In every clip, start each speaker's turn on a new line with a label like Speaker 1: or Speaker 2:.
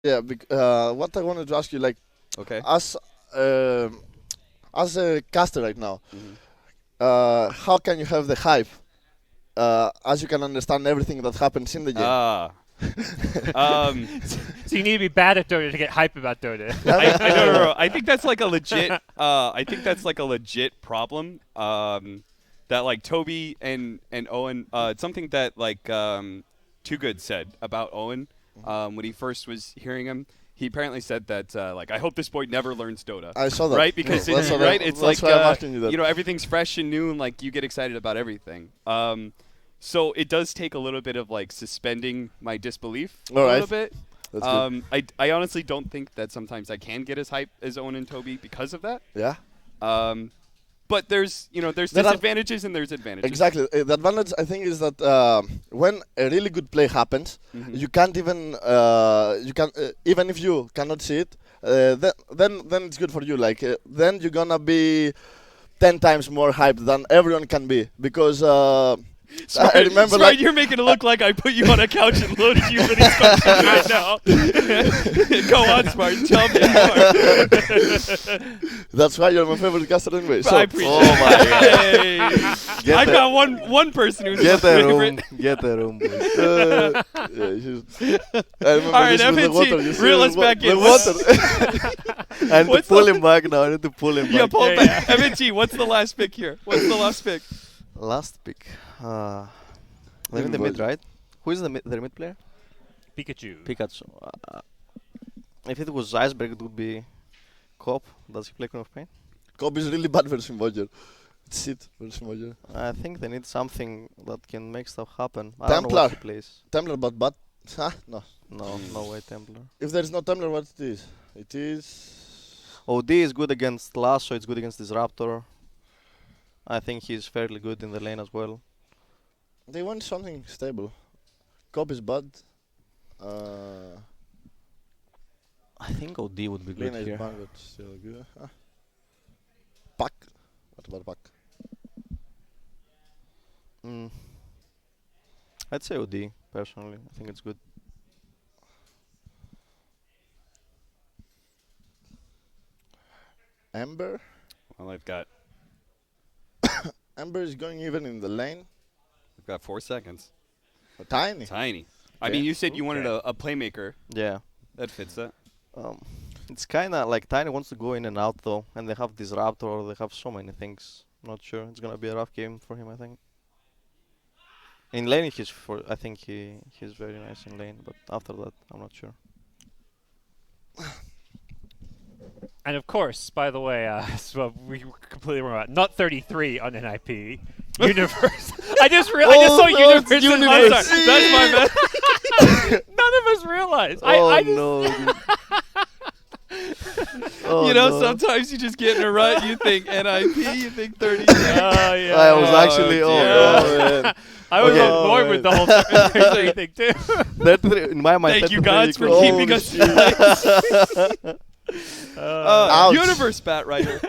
Speaker 1: Yeah, what I wanted to ask you, like,
Speaker 2: Okay.
Speaker 1: as uh, as a caster right now,
Speaker 2: Hmm.
Speaker 1: how can you have the hype as you can understand everything that happens in the game?
Speaker 2: Ah. Um.
Speaker 3: So you need to be bad at Dota to get hype about Dota.
Speaker 2: I no, no, no. I think that's like a legit. I think that's like a legit problem. That like Toby and Owen. It's something that like Too Good said about Owen when he first was hearing him. He apparently said that like I hope this boy never learns Dota.
Speaker 1: I saw that.
Speaker 2: Right, because
Speaker 1: No, that's what
Speaker 2: right,
Speaker 1: I,
Speaker 2: it's
Speaker 1: that's
Speaker 2: like
Speaker 1: why I'm asking you that.
Speaker 2: you know everything's fresh and new and like you get excited about everything. So it does take a little bit of like suspending my disbelief
Speaker 1: All
Speaker 2: a
Speaker 1: right.
Speaker 2: little bit.
Speaker 1: That's good.
Speaker 2: I honestly don't think that sometimes I can get as hype as Owen and Toby because of that.
Speaker 1: Yeah.
Speaker 2: But there's there's
Speaker 1: There are-
Speaker 2: disadvantages and there's advantages.
Speaker 1: Exactly. The advantage I think is that when a really good play happens,
Speaker 2: Mhm.
Speaker 1: you can't even even if you cannot see it, then it's good for you. Like then you're gonna be 10 times more hyped than everyone can be because
Speaker 2: Smart,
Speaker 1: I remember
Speaker 2: Smart,
Speaker 1: like
Speaker 2: you're making it look like I put you on a couch and loaded you for these questions right now. Go on, Smart. Tell me more.
Speaker 1: that's why you're my favorite caster anyway.
Speaker 2: I appreciate
Speaker 4: Oh my God.
Speaker 2: Hey.
Speaker 4: Get
Speaker 2: I've
Speaker 4: the-
Speaker 2: got one person who's
Speaker 4: Get
Speaker 2: my
Speaker 4: the room.
Speaker 2: favorite.
Speaker 4: Get the room, boys.
Speaker 1: yeah, I remember
Speaker 2: All right,
Speaker 1: this with the
Speaker 2: FNT,
Speaker 1: water. You see
Speaker 2: reel
Speaker 1: the
Speaker 2: us back
Speaker 1: the
Speaker 2: in.
Speaker 1: water.
Speaker 4: I need to
Speaker 2: What's
Speaker 4: pull
Speaker 2: the-
Speaker 4: him back now. I need to pull him
Speaker 2: Yeah,
Speaker 4: back.
Speaker 2: pull it
Speaker 3: Yeah,
Speaker 2: back. MNT, what's the last pick here? What's the last pick?
Speaker 4: Last pick. They're in the mid, right? Who is their mid player?
Speaker 3: Pikachu.
Speaker 4: Pikachu. If it was Iceberg, it would be Cop. Does he play Queen of Pain?
Speaker 1: Kobe is really bad versus Invoker. It's shit versus Invoker.
Speaker 4: I think they need something that can make stuff happen. I don't know what
Speaker 1: Templar.
Speaker 4: he plays.
Speaker 1: Templar, but no.
Speaker 4: No, no way Templar.
Speaker 1: If there is no Templar, what it is? It is.
Speaker 4: OD is good against Lasso, it's good against Disruptor. I think he's fairly good in the lane as well.
Speaker 1: They want something stable. Cop is bad.
Speaker 4: I think OD would be good
Speaker 1: Lena is
Speaker 4: here.
Speaker 1: bad, but still good. Pack. What about Pack?
Speaker 4: Mm. I'd say OD, personally. I think it's good.
Speaker 1: Ember.
Speaker 2: Well, I've got
Speaker 1: Ember is going even in the lane.
Speaker 2: 4 seconds.
Speaker 1: Tiny.
Speaker 2: Tiny. I
Speaker 1: Okay.
Speaker 2: mean, you said you wanted a playmaker.
Speaker 4: Yeah.
Speaker 2: That fits that.
Speaker 4: It's kind of like Tiny wants to go in and out though, and they have Disruptor, or they have so many things. Not sure. It's gonna be a rough game for him, I think. In lane, I think he's very nice in lane, but after that, I'm not sure.
Speaker 3: And of course, by the way, so we were completely wrong about not 33 on NIP. Universe. I just saw
Speaker 1: no,
Speaker 3: Universe.
Speaker 1: it's
Speaker 3: I'm
Speaker 1: Universe.
Speaker 3: sorry. That's my bad. None of us realized. I just,
Speaker 4: no. dude. Oh,
Speaker 2: you know,
Speaker 4: no.
Speaker 2: sometimes you just get in a rut. You think NIP, you think 30.
Speaker 3: Oh yeah.
Speaker 4: I was
Speaker 2: Oh,
Speaker 4: actually.
Speaker 2: dear.
Speaker 4: Oh, man.
Speaker 3: I was
Speaker 4: Okay.
Speaker 3: on board with the whole 33 thing too.
Speaker 4: 33 in my mind.
Speaker 2: Thank you,
Speaker 4: 33
Speaker 2: gods, for
Speaker 4: equals-
Speaker 2: keeping us nice.
Speaker 1: Ouch.
Speaker 2: Universe Bat Rider.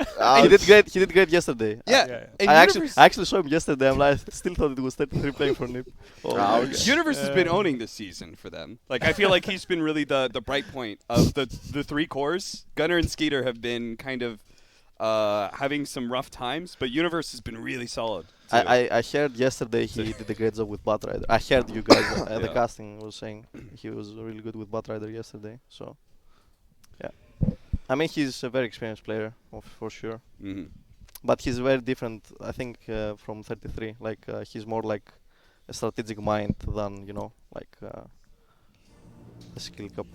Speaker 4: He did great. He did great yesterday.
Speaker 2: Yeah.
Speaker 3: yeah.
Speaker 2: And
Speaker 4: I
Speaker 2: Universe,
Speaker 4: actually saw him yesterday. I still thought it was 33 playing for Nip. Oh, my
Speaker 1: Ouch.
Speaker 4: God.
Speaker 2: Universe has been owning this season for them. Like I feel like he's been really the bright point of the three cores. Gunner and Skeeter have been kind of having some rough times, but Universe has been really solid. too.
Speaker 4: I heard yesterday he did a great job with Bat Rider. I heard you guys the
Speaker 2: Yeah.
Speaker 4: casting was saying he was really good with Bat Rider yesterday. So, yeah. I mean, he's a very experienced player, for sure.
Speaker 2: Mhm.
Speaker 4: But he's very different, I think, from 33. Like, he's more like a strategic mind than, like a skill cup.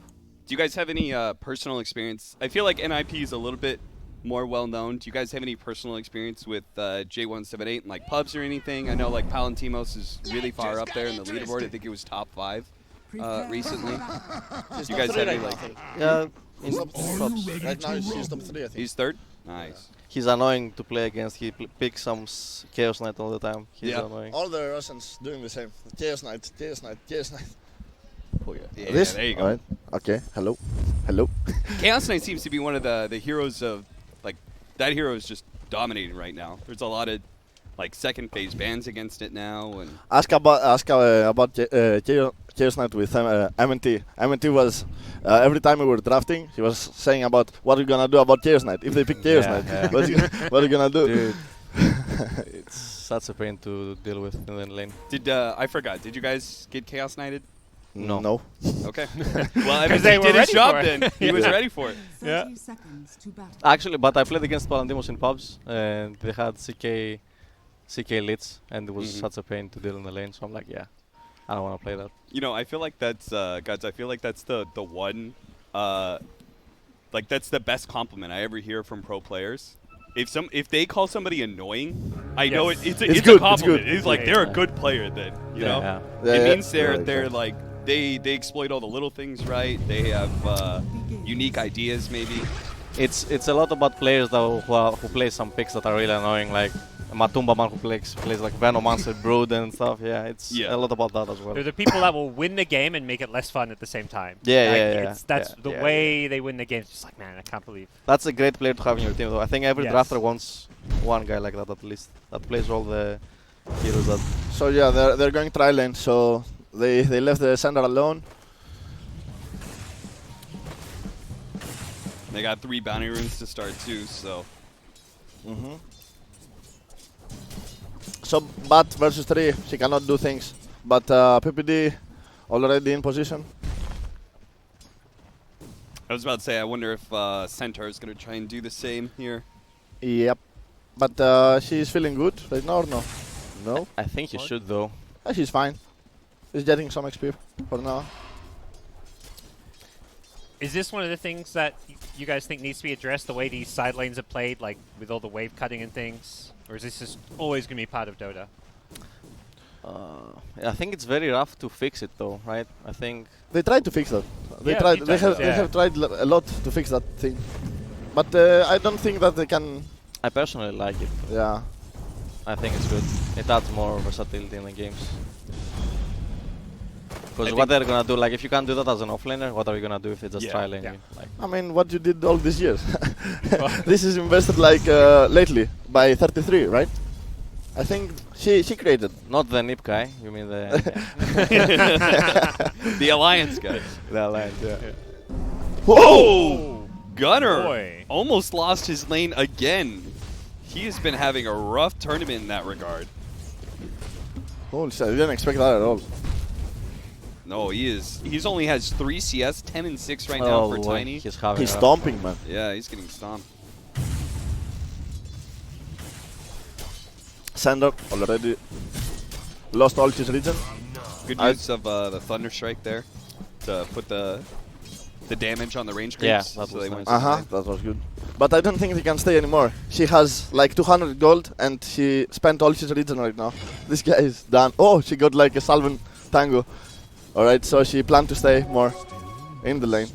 Speaker 2: Do you guys have any personal experience? I feel like NIP is a little bit more well known. Do you guys have any personal experience with J178 and like pubs or anything? I know like Palantimos is really far up there in the leaderboard. I think it was top 5 recently. Do you guys have any like?
Speaker 4: Yeah, in
Speaker 1: Top
Speaker 4: tops.
Speaker 1: Right now he's top 3, I think.
Speaker 2: He's third. Nice.
Speaker 4: He's annoying to play against. He picks some Chaos Knight all the time. He's
Speaker 2: Yeah.
Speaker 4: annoying.
Speaker 1: All the Russians doing the same. Chaos Knight, Chaos Knight, Chaos Knight.
Speaker 4: Oh, yeah.
Speaker 2: Yeah,
Speaker 1: This?
Speaker 2: there you go.
Speaker 1: Alright. Okay. Hello. Hello.
Speaker 2: Chaos Knight seems to be one of the heroes of like that hero is just dominating right now. There's a lot of like second phase bans against it now, and
Speaker 1: Ask about Chaos Knight with MNT. MNT was every time we were drafting, he was saying about what are you gonna do about Chaos Knight if they pick Chaos Knight. What are you gonna do?
Speaker 4: Dude, it's such a pain to deal with in the lane.
Speaker 2: did I forgot? Did you guys get Chaos Knighted?
Speaker 4: No.
Speaker 1: No.
Speaker 2: Okay. Well, I mean,
Speaker 3: 'Cause they
Speaker 2: he
Speaker 3: were
Speaker 2: did his
Speaker 3: ready
Speaker 2: job
Speaker 3: for it.
Speaker 2: then. He was ready for it.
Speaker 5: 30 seconds to battle.
Speaker 4: Actually, but I played against Palandimos in pubs, and they had CK Lich, and it was such a pain to deal in the lane. So I'm like, yeah, I don't want to play that.
Speaker 2: You know, I feel like that's guys. I feel like that's the one, like that's the best compliment I ever hear from pro players. If they call somebody annoying, I know
Speaker 3: Yes.
Speaker 2: it's
Speaker 1: It's
Speaker 2: a
Speaker 1: good, it's
Speaker 2: compliment.
Speaker 1: good.
Speaker 2: It's like
Speaker 3: Yeah.
Speaker 2: they're a good player then. You know,
Speaker 1: Yeah,
Speaker 2: it
Speaker 1: yeah,
Speaker 2: means they're
Speaker 1: exactly.
Speaker 2: like they exploit all the little things right. They have unique ideas maybe.
Speaker 4: It's a lot about players though who play some picks that are really annoying, like Matumba man who plays like Venomancer, Brood and stuff. Yeah, it's
Speaker 2: Yeah.
Speaker 4: a lot about that as well.
Speaker 3: They're the people that will win the game and make it less fun at the same time.
Speaker 4: Yeah,
Speaker 3: Like,
Speaker 4: yeah, yeah.
Speaker 3: That's
Speaker 4: Yeah,
Speaker 3: the
Speaker 4: yeah,
Speaker 3: way they win the game. It's just like, man, I can't believe.
Speaker 4: That's a great player to have in your team though. I think every
Speaker 3: Yes.
Speaker 4: drafter wants one guy like that at least, that plays all the heroes that...
Speaker 1: So yeah, they're going tri lane. So they left the center alone.
Speaker 2: They got 3 bounty runes to start too. So
Speaker 1: So Bat versus 3, she cannot do things. But PPD already in position.
Speaker 2: I was about to say, I wonder if Centaur is going to try and do the same here.
Speaker 1: Yep. But she's feeling good right now or no? No?
Speaker 4: I think he should though.
Speaker 1: She's fine. She's getting some XP for now.
Speaker 3: Is this one of the things that you guys think needs to be addressed, the way these side lanes are played, like with all the wave cutting and things? Or is this just always going to be part of Dota?
Speaker 4: I think it's very rough to fix it though, right? I think...
Speaker 1: They tried to fix that. They
Speaker 3: Yeah,
Speaker 1: tried.
Speaker 3: few
Speaker 1: They
Speaker 3: times,
Speaker 1: have tried a lot to fix that thing. But I don't think that they can.
Speaker 4: I personally like it.
Speaker 1: Yeah.
Speaker 4: I think it's good. It adds more versatility in the games. Because what they're gonna do, like if you can't do that as an offlaner, what are you gonna do if they just
Speaker 2: Yeah,
Speaker 4: try lane
Speaker 3: yeah.
Speaker 4: you? Like,
Speaker 1: I mean, what you did all these years. This is invested like lately by 33, right? I think she created.
Speaker 4: not the Nip guy, you mean the...
Speaker 2: The Alliance guys.
Speaker 4: the alliance, yeah.
Speaker 2: Whoa! Gunner
Speaker 3: Boy.
Speaker 2: almost lost his lane again. He has been having a rough tournament in that regard.
Speaker 1: Holy shit! I didn't expect that at all.
Speaker 2: No, he's only has 3 CS, 10 and 6 right now for
Speaker 4: boy,
Speaker 2: Tiny.
Speaker 4: He's having
Speaker 1: He's
Speaker 4: a-
Speaker 1: stomping, man.
Speaker 2: Yeah, he's getting stomped.
Speaker 1: Sander already lost all his region.
Speaker 2: Good
Speaker 1: I-
Speaker 2: use of the Thunder Strike there to put the damage on the range creeps.
Speaker 4: Yeah, that
Speaker 2: so
Speaker 4: was
Speaker 2: they
Speaker 4: nice.
Speaker 2: went
Speaker 1: That was good. But I don't think he can stay anymore. She has like 200 gold and she spent all his region right now. This guy is done. Oh, she got like a Salvan Tango. Alright, so she planned to stay more in the lane.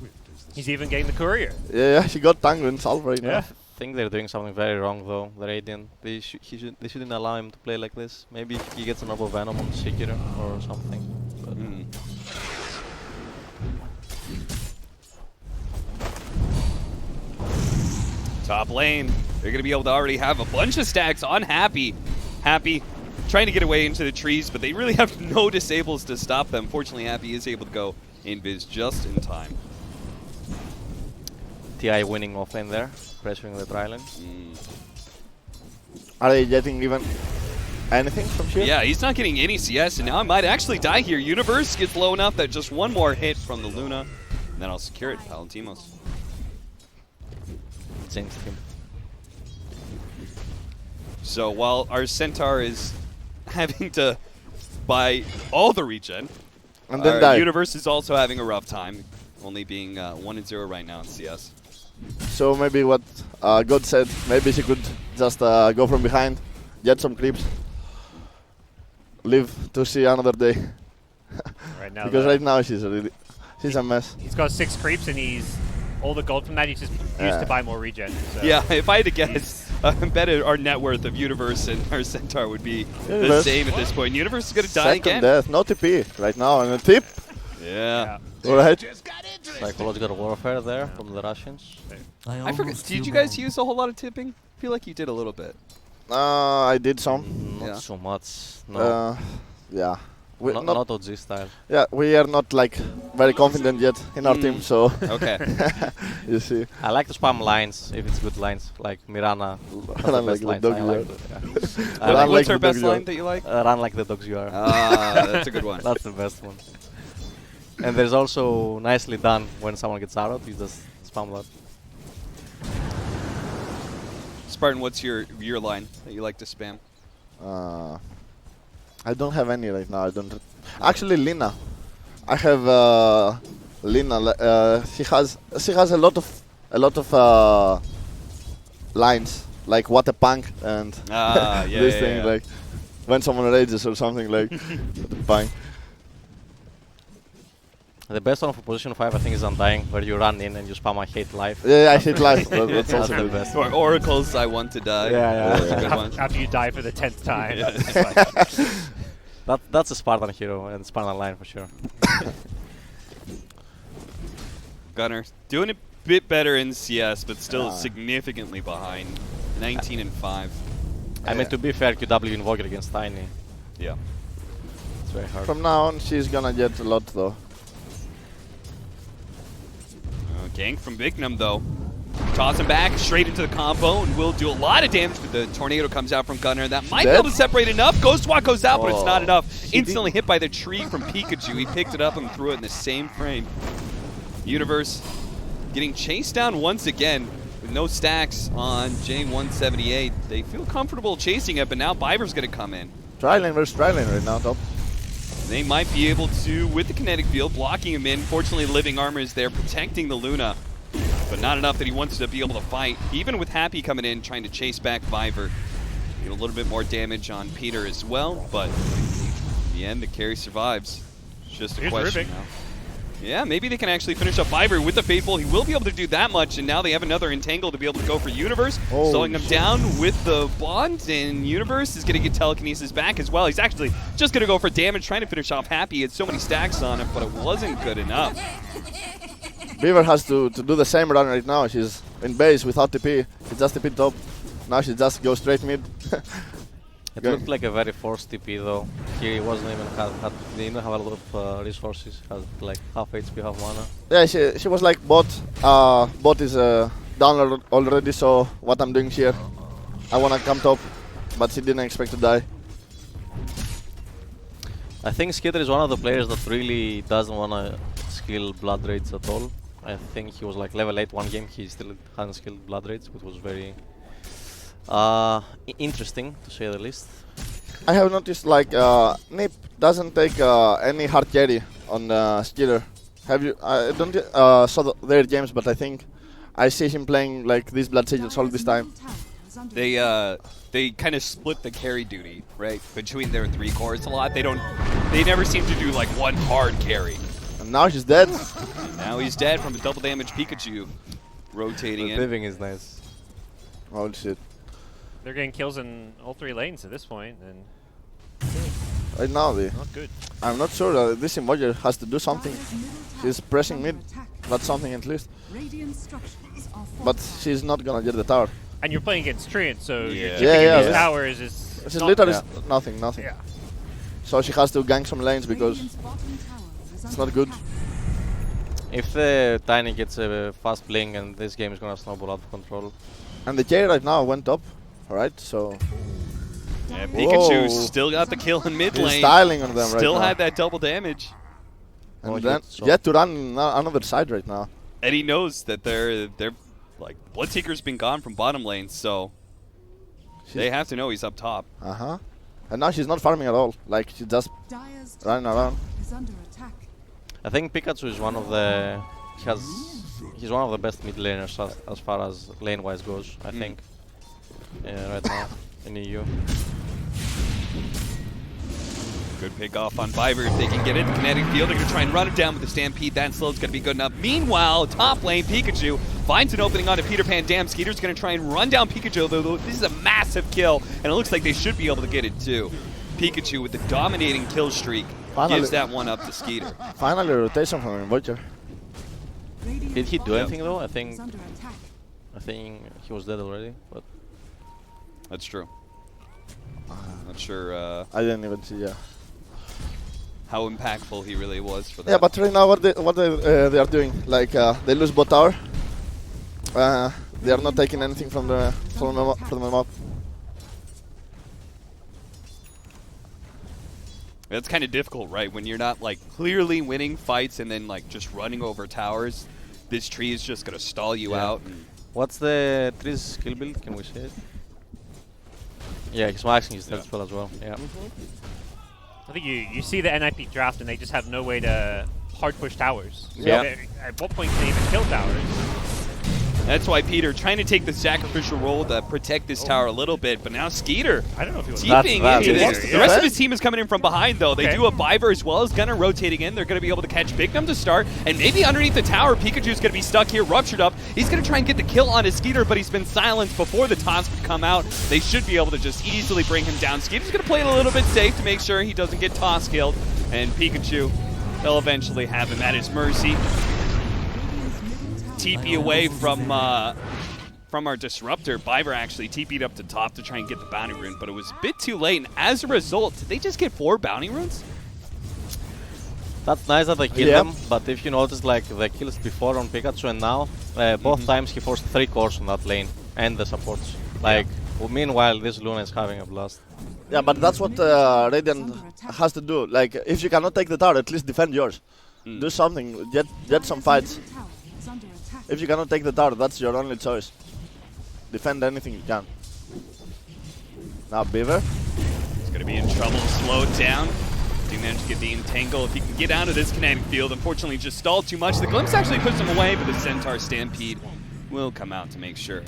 Speaker 3: He's even getting the courier.
Speaker 1: Yeah, she got Tango and Salve right now.
Speaker 4: I think they're doing something very wrong though, the Radiant. They shouldn't allow him to play like this. Maybe if he gets an Orb of Venom on Seeker or something. But
Speaker 2: Mm. Top lane. They're going to be able to already have a bunch of stacks on Happy. Happy trying to get away into the trees, but they really have no disables to stop them. Fortunately, Happy is able to go invis just in time.
Speaker 4: TI winning offlane there, pressuring the Trilane.
Speaker 1: Are they getting even anything from here?
Speaker 2: Yeah, he's not getting any CS, and now I might actually die here. Universe gets low enough that just one more hit from the Luna, and then I'll secure it, Palantimos.
Speaker 4: Changed him.
Speaker 2: So while our Centaur is having to buy all the regen,
Speaker 1: And then
Speaker 2: our
Speaker 1: die.
Speaker 2: Universe is also having a rough time, only being 1-0 right now in CS.
Speaker 1: So maybe what God said, maybe she could just go from behind, get some creeps, live to see another day.
Speaker 3: Right now,
Speaker 1: Because right now she's a mess.
Speaker 3: he's got 6 creeps and he's all the gold from that he's just used
Speaker 1: Yeah.
Speaker 3: to buy more regen. So.
Speaker 2: Yeah, if I had to guess, I bet our net worth of Universe and our Centaur would be the
Speaker 1: Universe.
Speaker 2: same at this point. Universe is going to die
Speaker 1: Second
Speaker 2: again.
Speaker 1: death, no TP right now, and a tip.
Speaker 2: Yeah.
Speaker 1: Alright.
Speaker 4: Psychological warfare there from the Russians.
Speaker 2: I forgot. Did you guys use a whole lot of tipping? I feel like you did a little bit.
Speaker 1: I did some.
Speaker 4: Not
Speaker 2: Yeah.
Speaker 4: so much. No.
Speaker 1: Yeah. We
Speaker 4: Not OG style.
Speaker 1: Yeah, we are not like very confident yet in our team, so
Speaker 2: Okay.
Speaker 1: you see.
Speaker 4: I like to spam lines if it's good lines, like Mirana. That's the
Speaker 1: Run
Speaker 4: best
Speaker 1: like the
Speaker 4: lines.
Speaker 1: dog
Speaker 4: I
Speaker 1: you
Speaker 4: like
Speaker 1: are.
Speaker 4: yeah. I
Speaker 1: Run
Speaker 4: like
Speaker 1: like
Speaker 2: What's
Speaker 1: the
Speaker 2: our best
Speaker 1: dog you are.
Speaker 2: line that you like?
Speaker 4: run like the dogs you are.
Speaker 2: Ah, that's a good one.
Speaker 4: That's the best one. And there's also nicely done when someone gets out, you just spam that.
Speaker 2: Spartan, what's your line that you like to spam?
Speaker 1: I don't have any right now. I don't. Actually, Lina. I have Lina. She has a lot of lines like what a punk and
Speaker 2: Ah, yeah,
Speaker 1: this
Speaker 2: yeah,
Speaker 1: thing
Speaker 2: yeah.
Speaker 1: like when someone rages or something like what a punk.
Speaker 4: The best one for position 5 I think is Undying, where you run in and you spam I hate life.
Speaker 1: Yeah, I hate life. That's
Speaker 4: That's
Speaker 1: also
Speaker 4: the
Speaker 1: good.
Speaker 4: best.
Speaker 2: Or Oracle's I Want to Die.
Speaker 4: Yeah.
Speaker 2: That's a good one.
Speaker 3: After you die for the 10th time.
Speaker 2: Yeah.
Speaker 3: That's fine.
Speaker 4: That's a Spartan hero and Spartan line for sure.
Speaker 2: Gunner doing a bit better in CS, but still
Speaker 1: Yeah.
Speaker 2: significantly behind. 19 and 5.
Speaker 4: I mean, to be fair, QW Invoker against Tiny.
Speaker 2: Yeah.
Speaker 4: It's very hard.
Speaker 1: From now on, she's gonna get a lot though.
Speaker 2: Gank from Bignum though. Toss him back straight into the combo and will do a lot of damage, but the tornado comes out from Gunner. That might be able to separate enough. Ghost Walk goes out, but it's not enough. Instantly hit by the tree from Pikachu. He picked it up and threw it in the same frame. Universe getting chased down once again with no stacks on J178. They feel comfortable chasing it, but now Biver's going to come in.
Speaker 1: Tri-lane versus tri-lane right now, top.
Speaker 2: They might be able to, with the kinetic field, blocking him in. Fortunately, Living Armor is there protecting the Luna, but not enough that he wants to be able to fight. Even with Happy coming in, trying to chase back Viver. Get a little bit more damage on Peter as well, but in the end, the carry survives. It's just a
Speaker 3: Here's
Speaker 2: question
Speaker 3: Rubik.
Speaker 2: now. Yeah, maybe they can actually finish up Viver with the Faithful. He will be able to do that much, and now they have another Entangle to be able to go for Universe.
Speaker 1: Oh,
Speaker 2: Slowing him
Speaker 1: shit.
Speaker 2: down with the Bond, and Universe is going to get Telekinesis back as well. He's actually just going to go for damage, trying to finish off Happy. He had so many stacks on him, but it wasn't good enough.
Speaker 1: Beaver has to do the same run right now. She's in base without TP. She just TP top. Now she just goes straight mid.
Speaker 4: It
Speaker 1: Going.
Speaker 4: looked like a very forced TP though. He wasn't even he didn't have a lot of resources. Had like half HP, half mana.
Speaker 1: Yeah, she was like bot. Bot is down already. So what I'm doing here, I wanna come top, but she didn't expect to die.
Speaker 4: I think Skitter is one of the players that really doesn't wanna skill Blood Rage at all. I think he was like level 8 one game. He still hadn't skilled Blood Rage, which was very interesting to say the least.
Speaker 1: I have noticed like Nip doesn't take any hard carry on Skitter. Have you? I don't saw their games, but I think I see him playing like these Blood Sages all this time.
Speaker 2: They kind of split the carry duty, right, between their three cores a lot. They never seem to do like one hard carry.
Speaker 1: And now she's dead.
Speaker 2: Now he's dead from a double damage Pikachu rotating
Speaker 4: The
Speaker 2: in.
Speaker 4: living is nice.
Speaker 1: Holy shit!
Speaker 3: They're getting kills in all 3 lanes at this point, and
Speaker 1: Right now,
Speaker 3: not good.
Speaker 1: I'm not sure this Invoker has to do something. She's pressing mid. That's something at least. But she's not gonna get the tower.
Speaker 3: And you're playing against Treant, so
Speaker 2: Yeah.
Speaker 3: you're
Speaker 1: Yeah,
Speaker 3: chipping
Speaker 1: yeah,
Speaker 3: in these
Speaker 1: yeah.
Speaker 3: towers is
Speaker 1: She's
Speaker 3: not-
Speaker 1: literally
Speaker 4: Yeah.
Speaker 1: nothing.
Speaker 3: Yeah.
Speaker 1: So she has to gank some lanes because it's not good.
Speaker 4: If the Tiny gets a fast bling and this game is gonna snowball out of control.
Speaker 1: And the carry right now went up. Alright, so
Speaker 2: Yeah, Pikachu
Speaker 1: Whoa.
Speaker 2: still got the kill in mid
Speaker 1: he's
Speaker 2: lane.
Speaker 1: styling on them
Speaker 2: Still
Speaker 1: right now.
Speaker 2: had that double damage.
Speaker 1: And
Speaker 4: Oh,
Speaker 1: then
Speaker 4: so-
Speaker 1: yet to run another side right now.
Speaker 2: And he knows that they're like Bloodseeker's been gone from bottom lane, so they have to know he's up top.
Speaker 1: And now she's not farming at all. Like she's just running around.
Speaker 4: I think Pikachu is one of the he's one of the best mid laners as far as lane wise goes. I think right now in EU.
Speaker 2: Good pick off on Viver. If they can get into kinetic field, they're going to try and run him down with the Stampede. That slow's going to be good enough. Meanwhile, top lane, Pikachu finds an opening onto Peter Pan. Damn, Skeeter's going to try and run down Pikachu, though this is a massive kill, and it looks like they should be able to get it too. Pikachu with the dominating kill streak
Speaker 1: Finally.
Speaker 2: gives that one up to Skeeter.
Speaker 1: Finally rotation from Invoker.
Speaker 4: Did he do
Speaker 2: Yep.
Speaker 4: anything though? I think he was dead already. But
Speaker 2: That's true. Not sure
Speaker 1: I didn't even see. Yeah.
Speaker 2: how impactful he really was for that.
Speaker 1: Yeah, but right now they are doing, like they lose bot tower. They are not taking anything from the map.
Speaker 2: That's kind of difficult, right? When you're not like clearly winning fights and then like just running over towers, this tree is just gonna stall you out. And
Speaker 4: What's the tree's skill build? Can we see it? Yeah, he's maxing his death spell as well. Yeah.
Speaker 3: I think you see the NIP draft and they just have no way to hard push towers. So
Speaker 4: Yeah.
Speaker 3: At what point can they even kill towers?
Speaker 2: that's why Peter trying to take the sacrificial role to protect this tower a little bit, but now Skeeter
Speaker 3: I don't know if he was.
Speaker 2: deeping
Speaker 4: That's
Speaker 2: into
Speaker 4: bad.
Speaker 2: this. The rest of his team is coming in from behind, though. They
Speaker 3: Okay.
Speaker 2: do a Biver as well as Gunner rotating in. They're going to be able to catch Bignum to start, and maybe underneath the tower, Pikachu's going to be stuck here, ruptured up. He's going to try and get the kill on his Skeeter, but he's been silenced before the taunts could come out. They should be able to just easily bring him down. Skeeter's going to play it a little bit safe to make sure he doesn't get toss killed, and Pikachu, they'll eventually have him at his mercy. TP away from our Disruptor. Biver actually TP'd up to top to try and get the bounty rune, but it was a bit too late, and as a result, did they just get 4 bounty runes?
Speaker 4: That's nice that they kill
Speaker 1: Yeah.
Speaker 4: them, but if you notice, like the kills before on Pikachu and now, both times he forced 3 cores on that lane and the supports. Like, meanwhile, this Luna is having a blast.
Speaker 1: Yeah, but that's what Radiant has to do. Like, if you cannot take the tower, at least defend yours. Do something. Get some fights.
Speaker 5: Tower is under attack.
Speaker 1: If you cannot take the tower, that's your only choice. Defend anything you can. Now Beaver.
Speaker 2: He's going to be in trouble. Slowed down. Do manage to get the entangle. If he can get out of this kinetic field, unfortunately just stalled too much. The Glimpse actually puts him away, but the Centaur Stampede will come out to make sure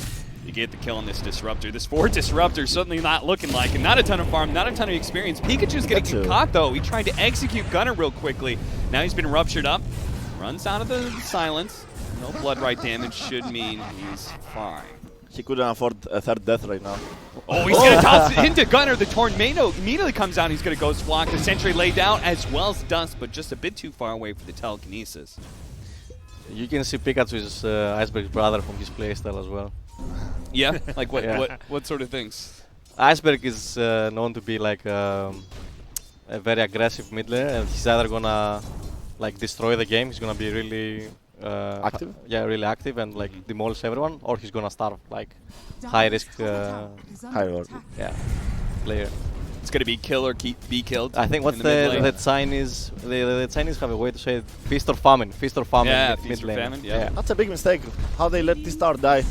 Speaker 2: you get the kill on this Disruptor. This 4 Disruptor certainly not looking like it. Not a ton of farm, not a ton of experience. Pikachu's getting caught though. He tried to execute Gunner real quickly. Now he's been ruptured up. Runs out of the silence. No blood right damage should mean he's fine.
Speaker 1: He couldn't afford a 3rd death right now.
Speaker 2: Oh, he's going to toss it into Gunner. The Tornado immediately comes out. He's going to Ghost Block. The Sentry laid down as well as Dust, but just a bit too far away for the telekinesis.
Speaker 4: You can see Pikachu's Iceberg's brother from his playstyle as well.
Speaker 2: Yeah? Like what,
Speaker 4: Yeah.
Speaker 2: what sort of things?
Speaker 4: Iceberg is known to be like a very aggressive mid laner, and he's either gonna like destroy the game, he's gonna be really
Speaker 1: Active?
Speaker 4: Yeah, really active and like demolish everyone, or he's gonna starve like high risk
Speaker 1: High order.
Speaker 4: yeah player.
Speaker 2: It's going to be kill or be killed.
Speaker 4: I think what's
Speaker 2: in the mid lane.
Speaker 4: the Chinese the Chinese have a way to say it, feast or famine.
Speaker 2: Yeah,
Speaker 4: mid
Speaker 2: feast or
Speaker 4: lane.
Speaker 2: famine, yeah.
Speaker 1: That's a big mistake. How they let this tower die?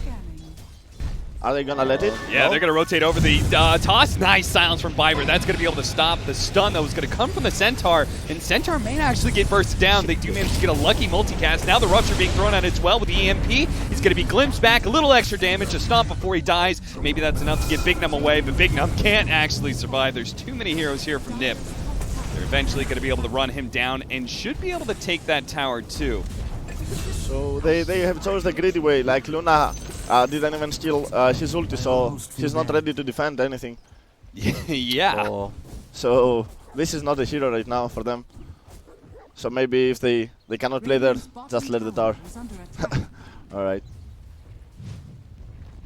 Speaker 1: Are they gonna let it?
Speaker 2: Yeah,
Speaker 1: No?
Speaker 2: they're going to rotate over the toss. Nice silence from Biver. That's going to be able to stop the stun that was going to come from the Centaur. And Centaur may actually get bursted down. They do manage to get a lucky multicast. Now the Rupture being thrown out as well with the EMP. He's going to be glimpsed back. A little extra damage to stomp before he dies. Maybe that's enough to get Bignum away, but Bignum can't actually survive. There's too many heroes here from Nip. They're eventually going to be able to run him down and should be able to take that tower too.
Speaker 1: So they have chose the greedy way. Like Luna didn't even steal his ulti, so she's not ready to defend anything.
Speaker 2: Yeah.
Speaker 4: So
Speaker 1: So this is not a hero right now for them. So maybe if they cannot play there, just let the tower. All right.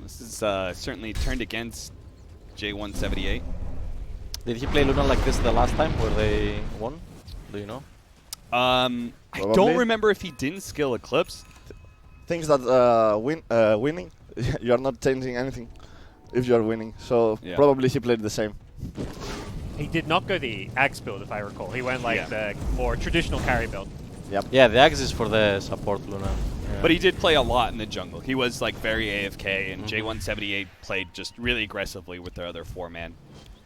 Speaker 2: This is certainly turned against J178.
Speaker 4: did he play Luna like this the last time where they won? Do you know?
Speaker 2: I
Speaker 1: Probably.
Speaker 2: don't remember if he didn't skill Eclipse.
Speaker 1: Things that winning, you are not changing anything if you are winning. So
Speaker 2: Yeah.
Speaker 1: probably he played the same.
Speaker 3: He did not go the Axe build, if I recall. He went like
Speaker 2: Yeah.
Speaker 3: the more traditional carry build.
Speaker 4: Yeah, the axe is for the support Luna. Yeah.
Speaker 2: But he did play a lot in the jungle. He was like very AFK, and J178 played just really aggressively with their other 4-man.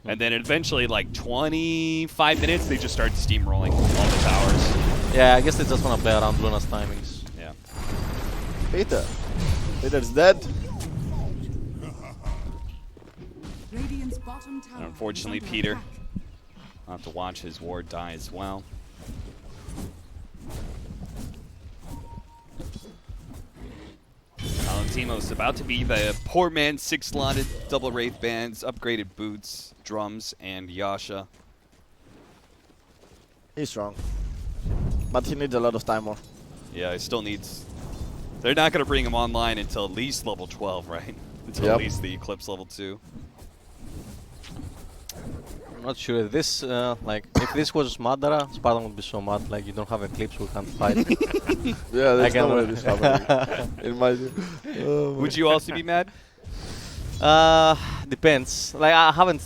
Speaker 2: And then eventually, like 25 minutes, they just started steamrolling all the towers.
Speaker 4: Yeah, I guess they just want to play around Luna's timings.
Speaker 2: Yeah.
Speaker 1: Peter's dead.
Speaker 5: Radiant's bottom tower
Speaker 2: And unfortunately,
Speaker 5: is under
Speaker 2: Peter
Speaker 5: attack.
Speaker 2: will have to watch his ward die as well. Valentimos about to be the poor man's 6-slotted double Wraith bands, upgraded boots, drums, and Yasha.
Speaker 1: He's strong, but he needs a lot of time more.
Speaker 2: Yeah, he still needs... They're not going to bring him online until at least level 12, right? Until
Speaker 1: Yep.
Speaker 2: at least the Eclipse level 2.
Speaker 4: I'm not sure if this, like, if this was Madara, Spartan would be so mad. Like, you don't have Eclipse, we can't fight.
Speaker 1: Yeah, there's
Speaker 4: can
Speaker 1: no way
Speaker 4: win.
Speaker 1: this happening. In my view. Oh,
Speaker 2: Would you also be mad?
Speaker 4: Depends. Like, I haven't,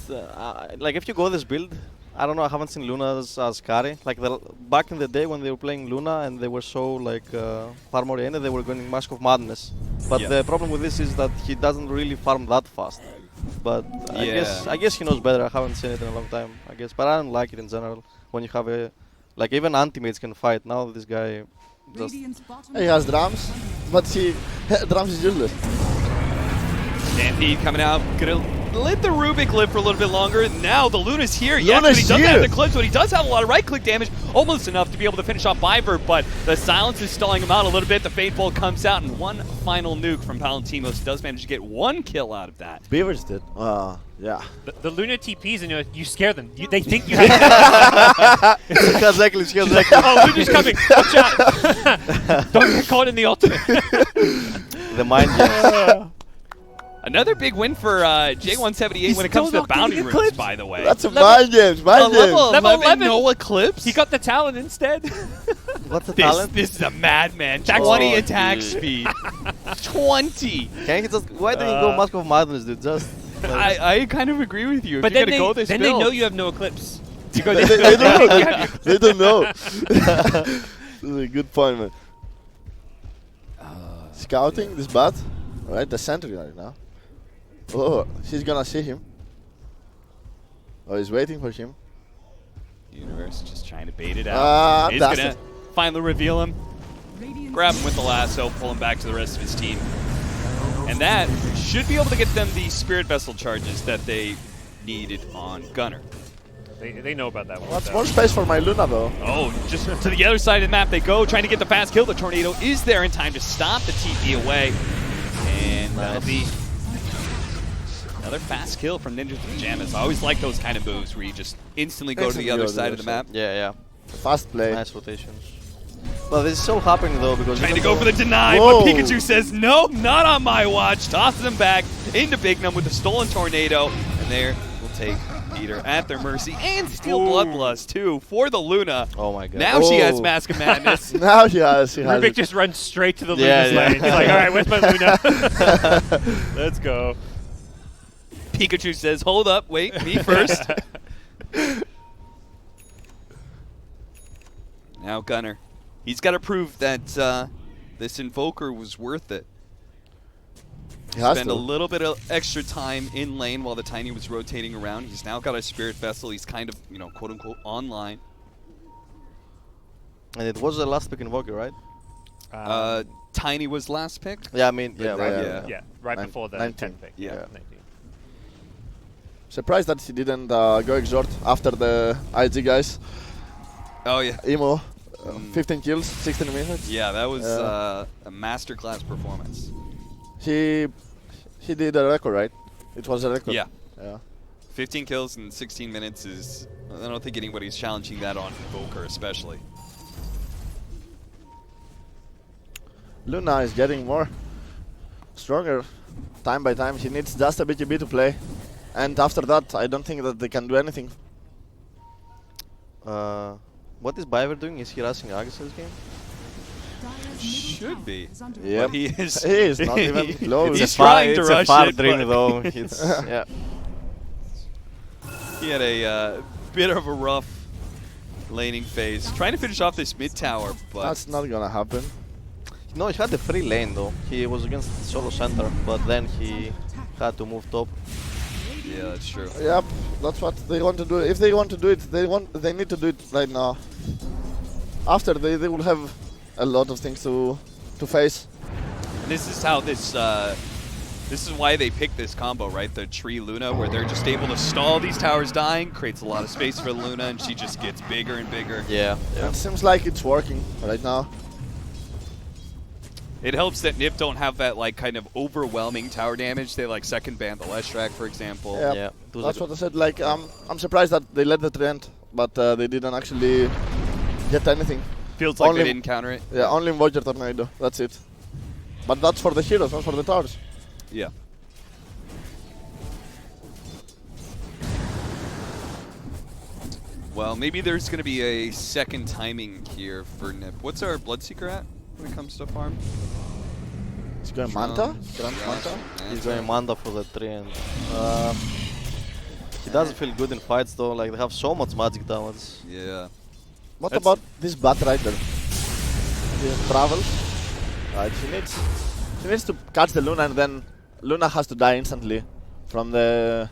Speaker 4: like, if you go this build, I don't know, I haven't seen Luna as carry. Like, back in the day when they were playing Luna and they were so, like, farm oriented, they were going Mask of Madness. But
Speaker 2: Yeah.
Speaker 4: the problem with this is that he doesn't really farm that fast. But
Speaker 2: Yeah.
Speaker 4: I guess he knows better. I haven't seen it in a long time, I guess. But I don't like it in general. When you have a, like, even anti-mates can fight. Now this guy just,
Speaker 5: Radiant's bottom
Speaker 1: he has
Speaker 5: tower
Speaker 1: drums,
Speaker 5: is under
Speaker 1: but drums is useless.
Speaker 2: Stampede coming out, gonna let the Rubik live for a little bit longer. Now the Luna's here. Yes, but
Speaker 1: Luna's
Speaker 2: he doesn't
Speaker 1: here.
Speaker 2: have the clips, but he does have a lot of right-click damage, almost enough to be able to finish off Viper, but the silence is stalling him out a little bit. The Fate Bolt comes out, and one final nuke from Palantimos does manage to get one kill out of that.
Speaker 1: Beavers did. Yeah.
Speaker 3: The Luna TPs and you scare them. They think you have.
Speaker 4: has Eclipse, he has Eclipse.
Speaker 3: Oh, Luna's coming! Watch out! Don't get caught in the ultimate.
Speaker 4: The mind games.
Speaker 2: Another big win for J178
Speaker 3: He's
Speaker 2: when it comes to
Speaker 3: still
Speaker 2: the
Speaker 3: not
Speaker 2: bounty
Speaker 3: getting
Speaker 2: rooms,
Speaker 3: Eclipse.
Speaker 2: by the way.
Speaker 1: That's a mind games, mind games.
Speaker 3: Level 11.
Speaker 2: no Eclipse?
Speaker 3: He got the talent instead.
Speaker 4: What's the
Speaker 2: this,
Speaker 4: talent?
Speaker 2: this is a madman.
Speaker 3: Attack
Speaker 2: 20
Speaker 4: speed.
Speaker 2: attack speed. 20.
Speaker 4: Can he just, why didn't he go Mask of Madness, dude? Just, like,
Speaker 2: I kind of agree with you. If
Speaker 3: But
Speaker 2: you're
Speaker 3: then,
Speaker 2: gonna go this
Speaker 3: they
Speaker 2: build.
Speaker 3: know you have no eclipse. You go
Speaker 1: they don't know. They don't know. This is a good point, man. Scouting this bat. Alright, the sentry right now. Oh, she's gonna see him. Oh, he's waiting for him.
Speaker 2: Universe just trying to bait it out. He's
Speaker 1: That's
Speaker 2: gonna
Speaker 1: it.
Speaker 2: finally reveal him,
Speaker 5: Radiant's
Speaker 2: grab him with the lasso, pull him back to the rest of his team. And that should be able to get them the Spirit Vessel charges that they needed on Gunner.
Speaker 3: They know about that one.
Speaker 1: What's
Speaker 3: so.
Speaker 1: more space for my Luna though?
Speaker 2: Oh, just to the other side of the map they go, trying to get the fast kill. The Tornado is there in time to stop the TP away. And that'll be another fast kill from Ninja Pyjamas. I always like those kind of moves where you just instantly go to the other side of the map.
Speaker 4: yeah,
Speaker 1: Fast play.
Speaker 4: nice rotations. But this is so happening though because
Speaker 2: Trying to
Speaker 4: even
Speaker 2: go for the deny,
Speaker 1: Whoa.
Speaker 2: but Pikachu says, no, not on my watch. Tosses him back into Bignum with the stolen Tornado. And there will take Peter at their mercy. And steal Bloodlust, too, for the Luna.
Speaker 4: Oh my god.
Speaker 2: Now she has
Speaker 1: Oh.
Speaker 2: Mask of Madness.
Speaker 1: Now he has
Speaker 3: Rubik
Speaker 1: it.
Speaker 3: just runs straight to the
Speaker 4: Yeah,
Speaker 3: Luna's
Speaker 4: yeah.
Speaker 3: lane. He's like, all right, where's my Luna? Let's go.
Speaker 2: Pikachu says, hold up, wait, me first. Now Gunner. He's got to prove that this Invoker was worth it.
Speaker 1: He has
Speaker 2: Spend
Speaker 1: to.
Speaker 2: a little bit of extra time in lane while the Tiny was rotating around. He's now got a Spirit Vessel. He's kind of, you know, quote unquote online.
Speaker 4: And it was the last pick Invoker, right?
Speaker 2: Tiny was last pick.
Speaker 4: Yeah, I mean, yeah, right.
Speaker 2: yeah.
Speaker 3: Yeah, right
Speaker 1: Nine-
Speaker 3: before the
Speaker 1: 19.
Speaker 3: 10th pick.
Speaker 2: Yeah.
Speaker 3: 19.
Speaker 1: Surprised that he didn't go exhort after the IG guys.
Speaker 2: Oh, yeah.
Speaker 1: Emo, 15 kills, 16 minutes.
Speaker 2: Yeah, that was
Speaker 1: Yeah.
Speaker 2: a masterclass performance.
Speaker 1: He did a record, right? It was a record.
Speaker 2: Yeah.
Speaker 1: Yeah.
Speaker 2: 15 kills in 16 minutes is... I don't think anybody's challenging that on Invoker, especially.
Speaker 1: Luna is getting more stronger time by time. He needs just a BKB to play. And after that, I don't think that they can do anything.
Speaker 4: What is Biver doing? Is he rushing Aegis this game?
Speaker 5: Dire's middle
Speaker 2: Should
Speaker 5: tower
Speaker 2: be.
Speaker 5: is under
Speaker 1: Yep.
Speaker 2: He is...
Speaker 1: He is not even close.
Speaker 2: He's trying to
Speaker 4: it's
Speaker 2: rush
Speaker 4: a far
Speaker 2: it,
Speaker 4: dream
Speaker 2: but-
Speaker 4: though. It's, yeah.
Speaker 2: He had a bit of a rough laning phase. Trying to finish off this mid tower, but...
Speaker 1: That's not gonna happen.
Speaker 4: No, he had a free lane though. He was against solo center, but then he had to move top.
Speaker 2: Yeah, that's true.
Speaker 1: Yep, that's what they want to do. If they want to do it, they need to do it right now. After they will have a lot of things to face.
Speaker 2: And this is how this is why they picked this combo, right? The Tree Luna, where they're just able to stall these towers dying, creates a lot of space for Luna, and she just gets bigger and bigger.
Speaker 4: Yeah, yeah.
Speaker 1: It seems like it's working right now.
Speaker 2: It helps that NiP don't have that like kind of overwhelming tower damage. They like second ban the Leshrac, for example.
Speaker 1: Yeah,
Speaker 4: Yeah, it was
Speaker 1: that's
Speaker 4: a
Speaker 1: what I said. Like I'm surprised that they let the trend, but they didn't actually get anything.
Speaker 2: Feels like
Speaker 1: Only-
Speaker 2: they didn't counter it.
Speaker 1: Yeah, only Invoker Tornado. That's it. But that's for the heroes, not for the towers.
Speaker 2: Yeah. Well, maybe there's going to be a second timing here for Nip. What's our Bloodseeker at when it comes to farm?
Speaker 1: He's going Manta? Grand
Speaker 2: Yeah.
Speaker 1: Manta?
Speaker 4: He's going Manda for the tree, and he doesn't feel good in fights though. Like they have so much magic damage.
Speaker 2: Yeah.
Speaker 1: What
Speaker 2: That's-
Speaker 1: about this Bat Rider? He travels. Right, she needs to catch the Luna, and then Luna has to die instantly from the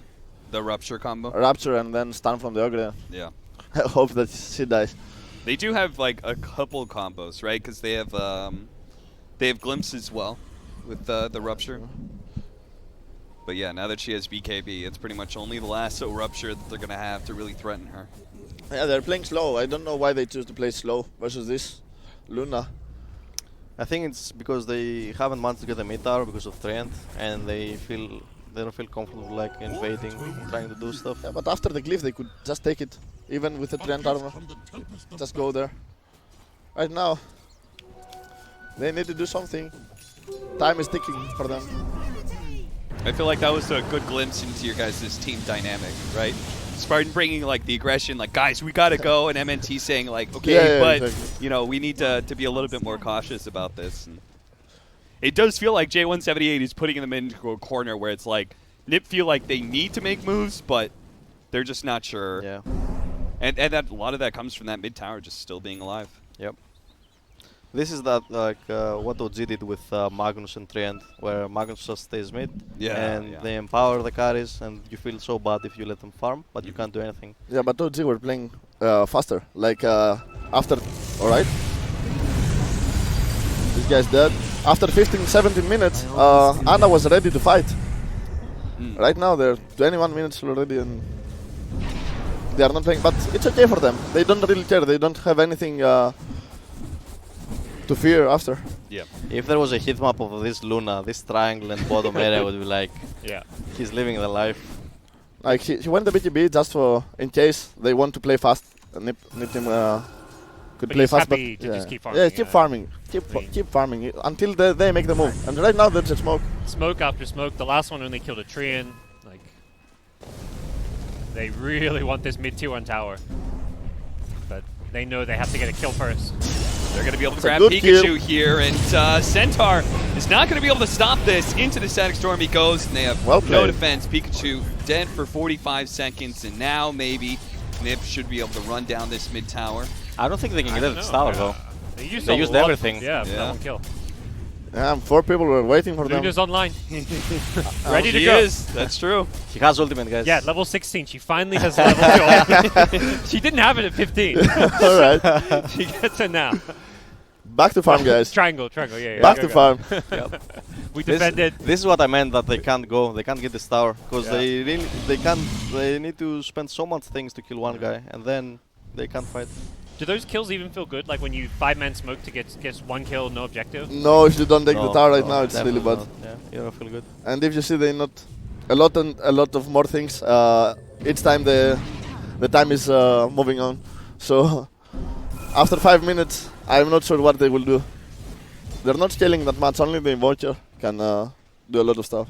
Speaker 2: The Rupture combo.
Speaker 1: Rapture and then stun from the Ogre.
Speaker 2: Yeah.
Speaker 1: I hope that she dies.
Speaker 2: They do have like a couple combos, right? Because they have Glimpse as well with the Rupture. But yeah, now that she has BKB, it's pretty much only the Lasso Rupture that they're going to have to really threaten her.
Speaker 1: Yeah, they're playing slow. I don't know why they choose to play slow versus this Luna.
Speaker 4: I think it's because they haven't managed to get a mid tower because of Trent, and they don't feel comfortable like invading, trying to do stuff.
Speaker 1: Yeah, but after the glyph they could just take it, even with the Trent armor. Just go there. Right now, they need to do something. Time is ticking for them.
Speaker 2: I feel like that was a good glimpse into your guys' team dynamic, right? Spartan bringing like the aggression, like guys, we gotta go, and MNT saying like, okay,
Speaker 1: Yeah,
Speaker 2: but
Speaker 1: exactly.
Speaker 2: you know, we need to be a little bit more cautious about this. And it does feel like J178 is putting them into a corner where it's like Nip feel like they need to make moves, but they're just not sure.
Speaker 4: Yeah.
Speaker 2: And that a lot of that comes from that mid tower just still being alive.
Speaker 4: Yep. This is that like what OG did with Magnus and Trent, where Magnus just stays mid,
Speaker 2: Yeah,
Speaker 4: and
Speaker 2: yeah.
Speaker 4: they empower the carries, and you feel so bad if you let them farm, but you can't do anything.
Speaker 1: Yeah, but OG were playing faster. Like after, alright. This guy's dead. After 15, 17 minutes, Anna was ready to fight.
Speaker 2: Mm.
Speaker 1: Right now they're 21 minutes already and they are not playing, but it's okay for them. They don't really care. They don't have anything to fear after.
Speaker 2: Yeah.
Speaker 4: If there was a heat map of this Luna, this triangle and bottom area would be like,
Speaker 3: Yeah.
Speaker 4: he's living the life.
Speaker 1: Like he went the BKB just for in case they want to play fast. Nip him could
Speaker 3: But
Speaker 1: play
Speaker 3: he's
Speaker 1: fast,
Speaker 3: happy
Speaker 1: but
Speaker 3: to
Speaker 1: yeah.
Speaker 3: just keep
Speaker 1: Yeah,
Speaker 3: farming,
Speaker 1: keep
Speaker 3: yeah.
Speaker 1: farming,
Speaker 3: Clean.
Speaker 1: keep farming until they make the move. And right now there's a smoke.
Speaker 3: Smoke after smoke. The last one only killed a Treant. Like, they really want this mid 2-1 tower. But they know they have to get a kill first.
Speaker 2: They're going to be able to
Speaker 1: It's a
Speaker 2: grab
Speaker 1: good
Speaker 2: Pikachu
Speaker 1: kill.
Speaker 2: here, and Centaur is not going to be able to stop this. Into the Static Storm he goes, and they have
Speaker 1: Well
Speaker 2: no
Speaker 1: played.
Speaker 2: defense. Pikachu dead for 45 seconds, and now maybe Nip should be able to run down this mid tower.
Speaker 4: I don't think they can
Speaker 3: I
Speaker 4: get
Speaker 3: don't
Speaker 4: this
Speaker 3: know.
Speaker 4: tower though.
Speaker 3: They used,
Speaker 4: They
Speaker 3: a
Speaker 4: used
Speaker 3: lot-
Speaker 4: everything.
Speaker 3: Yeah, for
Speaker 2: Yeah.
Speaker 3: that one kill.
Speaker 1: Yeah, 4 people were waiting for them.
Speaker 3: Luna's online. Ready to
Speaker 2: She
Speaker 3: go.
Speaker 2: is. That's true.
Speaker 4: He has ultimate, guys.
Speaker 3: Yeah, level 16. She finally has level 2. She didn't have it at 15.
Speaker 1: All right,
Speaker 3: She gets it now.
Speaker 1: back to farm, guys.
Speaker 3: Triangle, yeah.
Speaker 1: Back
Speaker 3: go,
Speaker 1: to
Speaker 3: go.
Speaker 1: farm.
Speaker 3: We
Speaker 4: This,
Speaker 3: defended.
Speaker 4: this is what I meant, that they can't go, they can't get this tower, because
Speaker 3: Yeah.
Speaker 4: they need to spend so much things to kill one guy, and then they can't fight.
Speaker 3: Do those kills even feel good? Like when you 5-man smoke to get 1 kill, no objective?
Speaker 1: No, if you don't take the
Speaker 4: No,
Speaker 1: tower right
Speaker 4: no,
Speaker 1: now, it's really
Speaker 4: definitely
Speaker 1: bad.
Speaker 4: not. Yeah, you don't feel good.
Speaker 1: And if you see, they not a lot of more things. Each time the time is moving on. So after 5 minutes, I'm not sure what they will do. They're not scaling that much. Only the Invoker can do a lot of stuff.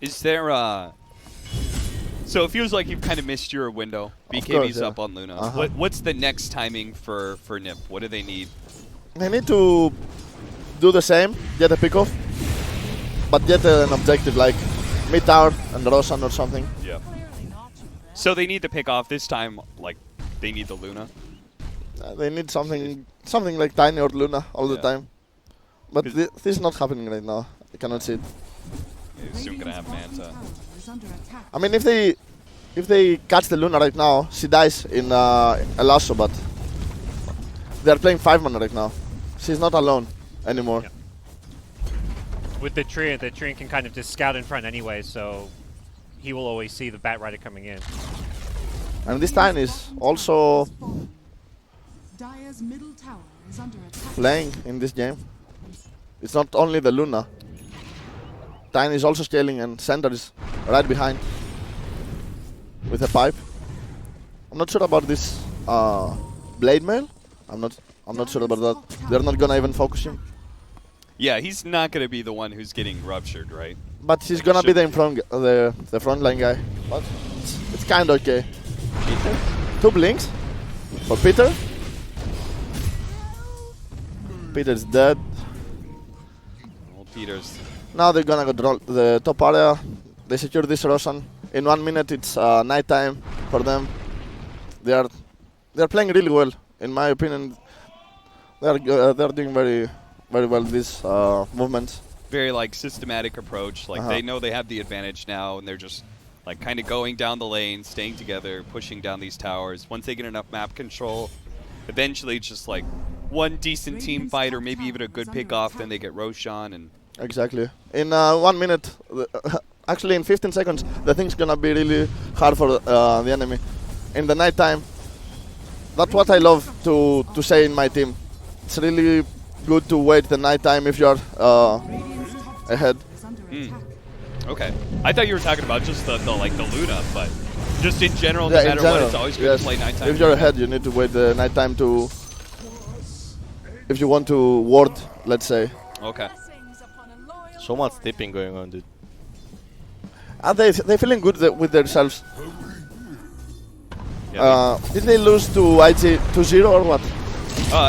Speaker 2: Is there So it feels like you've kind of missed your window. BKB's
Speaker 1: course, yeah.
Speaker 2: up on Luna.
Speaker 1: Uh-huh.
Speaker 2: What's the next timing for Nip? What do they need?
Speaker 1: They need to do the same, get a pick-off, but get an objective like mid tower and Roshan or something.
Speaker 2: Yeah. So they need to pick off this time. Like they need the Luna.
Speaker 1: They need something like Tiny or Luna all the
Speaker 2: Yeah.
Speaker 1: time. But
Speaker 2: Cause-
Speaker 1: this is not happening right now. I cannot see it.
Speaker 2: They're soon gonna have Manta.
Speaker 1: I mean, if they catch the Luna right now, she dies in a lasso, but they're playing 5-man right now. She's not alone anymore.
Speaker 3: Yeah. With the Treant can kind of just scout in front anyway, so he will always see the Bat Rider coming in.
Speaker 1: And this Tiny is also
Speaker 5: Dire's middle tower is under attack.
Speaker 1: playing in this game. It's not only the Luna. Tiny is also scaling and Center is right behind with a pipe. I'm not sure about this Blade Mail. I'm not sure about that. They're not gonna even focus him.
Speaker 2: Yeah, he's not gonna be the one who's getting ruptured, right?
Speaker 1: But he's gonna be the frontline guy. But it's kind of okay. 2 blinks for Peter. Peter's dead.
Speaker 2: Old Peters.
Speaker 1: Now they're gonna control the top area. They secure this Roshan. In 1 minute, it's night time for them. They're playing really well, in my opinion. They're doing very well these movements.
Speaker 2: Very like systematic approach. Like they know they have the advantage now, and they're just like kind of going down the lane, staying together, pushing down these towers. Once they get enough map control, eventually it's just like one decent team fight or maybe even a good pick off. Then they get Roshan and.
Speaker 1: Exactly. In 1 minute, actually in 15 seconds, the thing's gonna be really hard for the enemy. In the night time, that's what I love to say in my team. It's really good to wait the night time if you're ahead.
Speaker 2: Okay. I thought you were talking about just the Luna, but just in general,
Speaker 1: Yeah,
Speaker 2: no matter what, it's always good to play nighttime.
Speaker 1: If you're ahead, you need to wait the night time to, if you want to ward, let's say.
Speaker 2: Okay.
Speaker 4: So much tipping going on, dude.
Speaker 1: Are they feeling good with themselves?
Speaker 2: Yeah,
Speaker 1: Did they lose to IG 2-0 or what?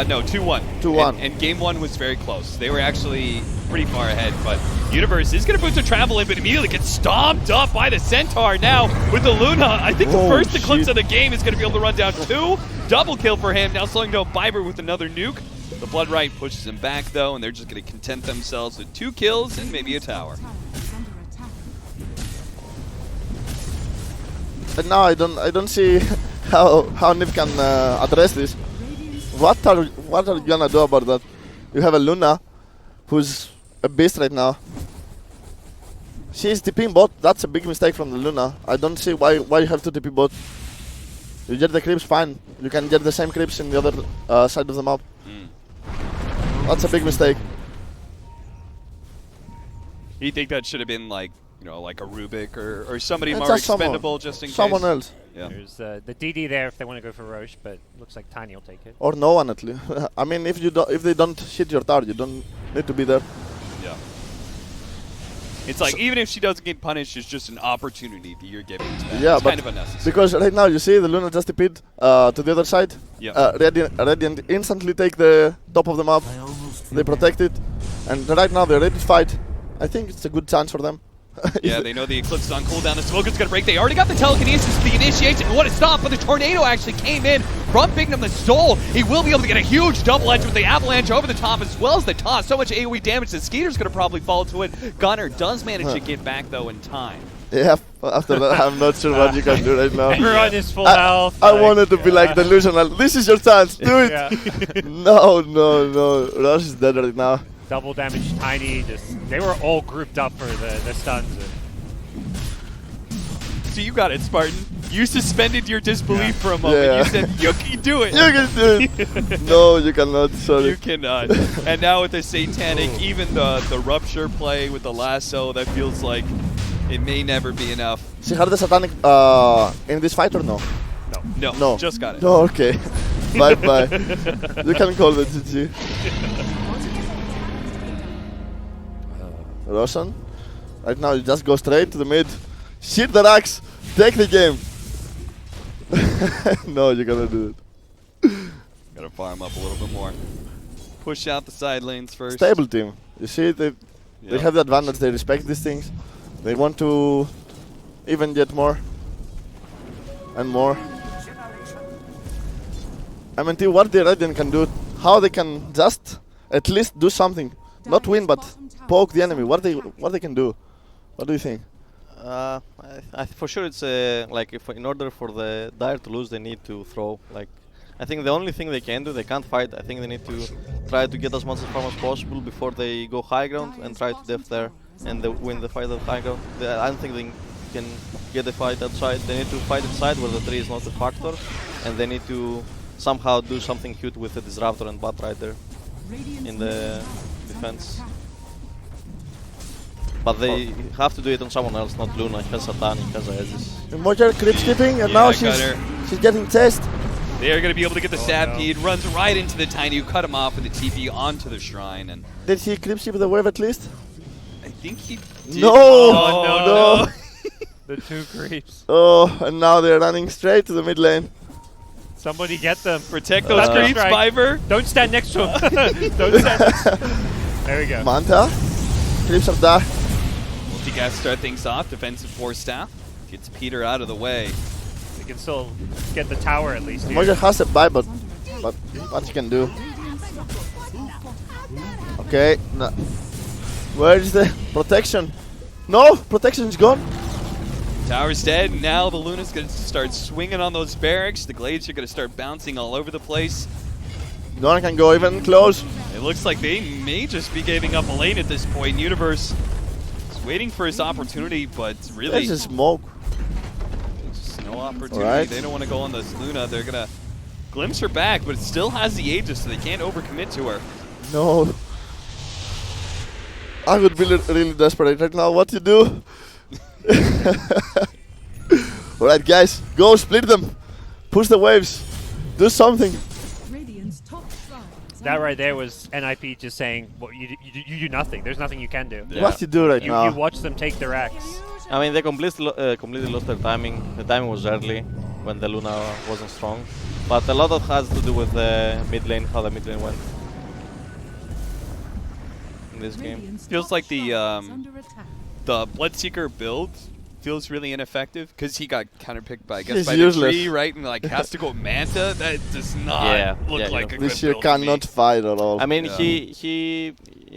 Speaker 2: no, 2-1.
Speaker 1: 2-1.
Speaker 2: And game 1 was very close. They were actually pretty far ahead, but Universe is going to put some travel in, but immediately gets stomped up by the Centaur now with the Luna. I think the first eclipse of the game is going to be able to run down 2. Double kill for him. Now slowing down Viber with another nuke. The Blood Right pushes him back though, and they're just going to content themselves with 2 kills and maybe a tower.
Speaker 1: And now I don't see how Niv can address this. What are you gonna do about that? You have a Luna, who's a beast right now. She's TPing bot. That's a big mistake from the Luna. I don't see why you have to TP bot. You get the creeps, fine. You can get the same creeps in the other side of the map. That's a big mistake.
Speaker 2: You think that should have been like, you know, like a Rubik or somebody
Speaker 1: It's
Speaker 2: more
Speaker 1: just
Speaker 2: expendable just in
Speaker 1: someone
Speaker 2: case?
Speaker 1: else.
Speaker 2: Yeah.
Speaker 3: There's the DD there if they want to go for Roche, but looks like Tiny will take it.
Speaker 1: Or no one at least. I mean, if they don't hit your tower, you don't need to be there.
Speaker 2: Yeah. It's like, even if she doesn't get punished, it's just an opportunity that you're giving to them.
Speaker 1: Yeah,
Speaker 2: it's
Speaker 1: but
Speaker 2: kind of unnecessary.
Speaker 1: because right now you see the Luna just TP'd to the other side.
Speaker 2: Yeah.
Speaker 1: Radiant instantly take the top of the map. They protect it, and right now they're ready to fight. I think it's a good chance for them.
Speaker 2: Yeah, they know the Eclipse is on cooldown. The Smoker's going to break. They already got the telekinesis for the initiation. What a stop, but the Tornado actually came in from Bignum the Soul. He will be able to get a huge double edge with the Avalanche over the top as well as the toss. So much AoE damage that Skeeter's going to probably fall to it. Gunner does manage to get back, though, in time.
Speaker 1: Yeah, after that, I'm not sure what you can do right now.
Speaker 3: Everyone is full health.
Speaker 1: I wanted to be like delusional. This is your chance. Do it.
Speaker 3: Yeah.
Speaker 1: No. Rush is dead right now.
Speaker 3: Double damage Tiny. They were all grouped up for the stuns.
Speaker 2: So you got it, Spartan. You suspended your disbelief for a moment.
Speaker 1: Yeah.
Speaker 2: You said, you can do it.
Speaker 1: You can do it. No, you cannot. Sorry.
Speaker 2: You cannot. And now with the Satanic, even the Rupture play with the lasso, that feels like it may never be enough.
Speaker 1: She had the Satanic in this fight or no?
Speaker 2: No, just got it.
Speaker 1: No, okay. Bye. You can call the GG. Roshan, right now you just go straight to the mid. Shoot the racks. Take the game. No, you cannot do it.
Speaker 2: Gotta farm up a little bit more. Push out the side lanes first.
Speaker 1: Stable team. You see, they have the advantage. They respect these things. They want to even get more and more. I mean, what the Radiant can do, how they can just at least do something, not win, but poke the enemy. What they can do? What do you think?
Speaker 4: For sure, it's like if in order for the Dire to lose, they need to throw. Like, I think the only thing they can do, they can't fight. I think they need to try to get as much farm as possible before they go high ground and try to def there and win the fight at high ground. I don't think they can get the fight outside. They need to fight inside where the tree is not a factor, and they need to somehow do something cute with the Disruptor and Bat Rider in the defense. But they have to do it on someone else, not Luna. He has Satanic, he has Aegis.
Speaker 1: Mojer creep skipping, and
Speaker 2: Yeah,
Speaker 1: now
Speaker 2: Gunner.
Speaker 1: she's getting chased.
Speaker 2: They are going to be able to get the Stampede. Runs right into the Tiny, who cut him off with the TP onto the Shrine. And
Speaker 1: Did he creep skip the wave at least?
Speaker 2: I think he did.
Speaker 1: No!
Speaker 2: Oh, no.
Speaker 3: The 2 creeps.
Speaker 1: Oh, and now they're running straight to the mid lane.
Speaker 3: Somebody get them.
Speaker 2: Protect those
Speaker 3: Thunder
Speaker 2: creeps,
Speaker 3: strike.
Speaker 2: Viver.
Speaker 3: Don't stand next to him. Don't stand next to him. There we go.
Speaker 1: Manta. Creeps are there.
Speaker 2: Multi-gas start things off. Defensive force staff. Gets Peter out of the way.
Speaker 3: We can still get the tower at least. Here.
Speaker 1: Moja has a buy, but what you can do? Okay. No. Where is the protection? No, protection is gone.
Speaker 2: Tower's dead. Now the Luna's going to start swinging on those barracks. The Glades are going to start bouncing all over the place.
Speaker 1: No one can go even close.
Speaker 2: It looks like they may just be giving up a lane at this point. Universe is waiting for his opportunity, but really
Speaker 1: There's a smoke.
Speaker 2: just no opportunity.
Speaker 1: Alright.
Speaker 2: They don't want to go on this Luna. They're going to glimpse her back, but it still has the Aegis, so they can't overcommit to her.
Speaker 1: No. I would be really desperate right now. What to do? Alright, guys, go split them. Push the waves. Do something.
Speaker 5: Radiant's top shrine is
Speaker 3: That
Speaker 5: under
Speaker 3: right there
Speaker 5: attack.
Speaker 3: was NIP just saying, well, you do nothing. There's nothing you can do.
Speaker 2: Yeah.
Speaker 1: What to do right
Speaker 3: You
Speaker 1: now?
Speaker 3: watch them take their axe.
Speaker 4: I mean, they completely lost their timing. The timing was early when the Luna wasn't strong. But a lot of has to do with the mid lane, how the mid lane went in this game.
Speaker 5: Radiant's
Speaker 2: Feels
Speaker 5: top
Speaker 2: like the,
Speaker 5: shrine is under attack.
Speaker 2: The Bloodseeker build feels really ineffective because he got counterpicked by, I guess,
Speaker 1: He's
Speaker 2: by
Speaker 1: useless.
Speaker 2: the tree, right? And like has to go Manta. That does not
Speaker 4: Yeah,
Speaker 2: look
Speaker 4: yeah,
Speaker 2: like a
Speaker 4: you
Speaker 2: good
Speaker 1: This year
Speaker 2: build to me.
Speaker 1: cannot fight at all.
Speaker 4: I mean,
Speaker 2: Yeah.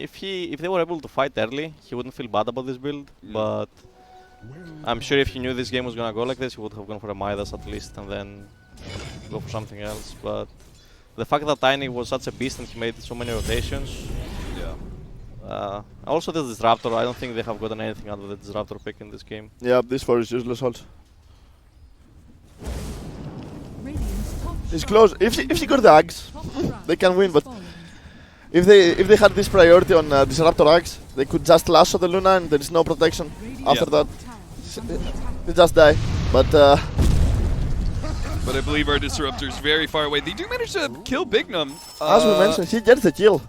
Speaker 4: if they were able to fight early, he wouldn't feel bad about this build. But I'm sure if he knew this game was gonna go like this, he would have gone for a Midas at least, and then go for something else. But the fact that Tiny was such a beast and he made so many rotations.
Speaker 2: Yeah.
Speaker 4: Also, the Disruptor. I don't think they have gotten anything out of the Disruptor pick in this game.
Speaker 1: Yeah, this four is useless also.
Speaker 5: Radiant's top
Speaker 1: It's
Speaker 5: shrine
Speaker 1: close.
Speaker 5: is
Speaker 1: If she got the Axe,
Speaker 5: top shrine
Speaker 1: they can win,
Speaker 5: is
Speaker 1: but
Speaker 5: fallen.
Speaker 1: if they had this priority on Disruptor Axe, they could just lasso the Luna and there is no protection.
Speaker 5: Radiant's
Speaker 1: After
Speaker 5: top
Speaker 1: that,
Speaker 5: tower is under attack.
Speaker 1: they just die. But
Speaker 2: But I believe our Disruptor is very far away. They do manage to kill Bignum.
Speaker 1: as we mentioned, he gets the kill.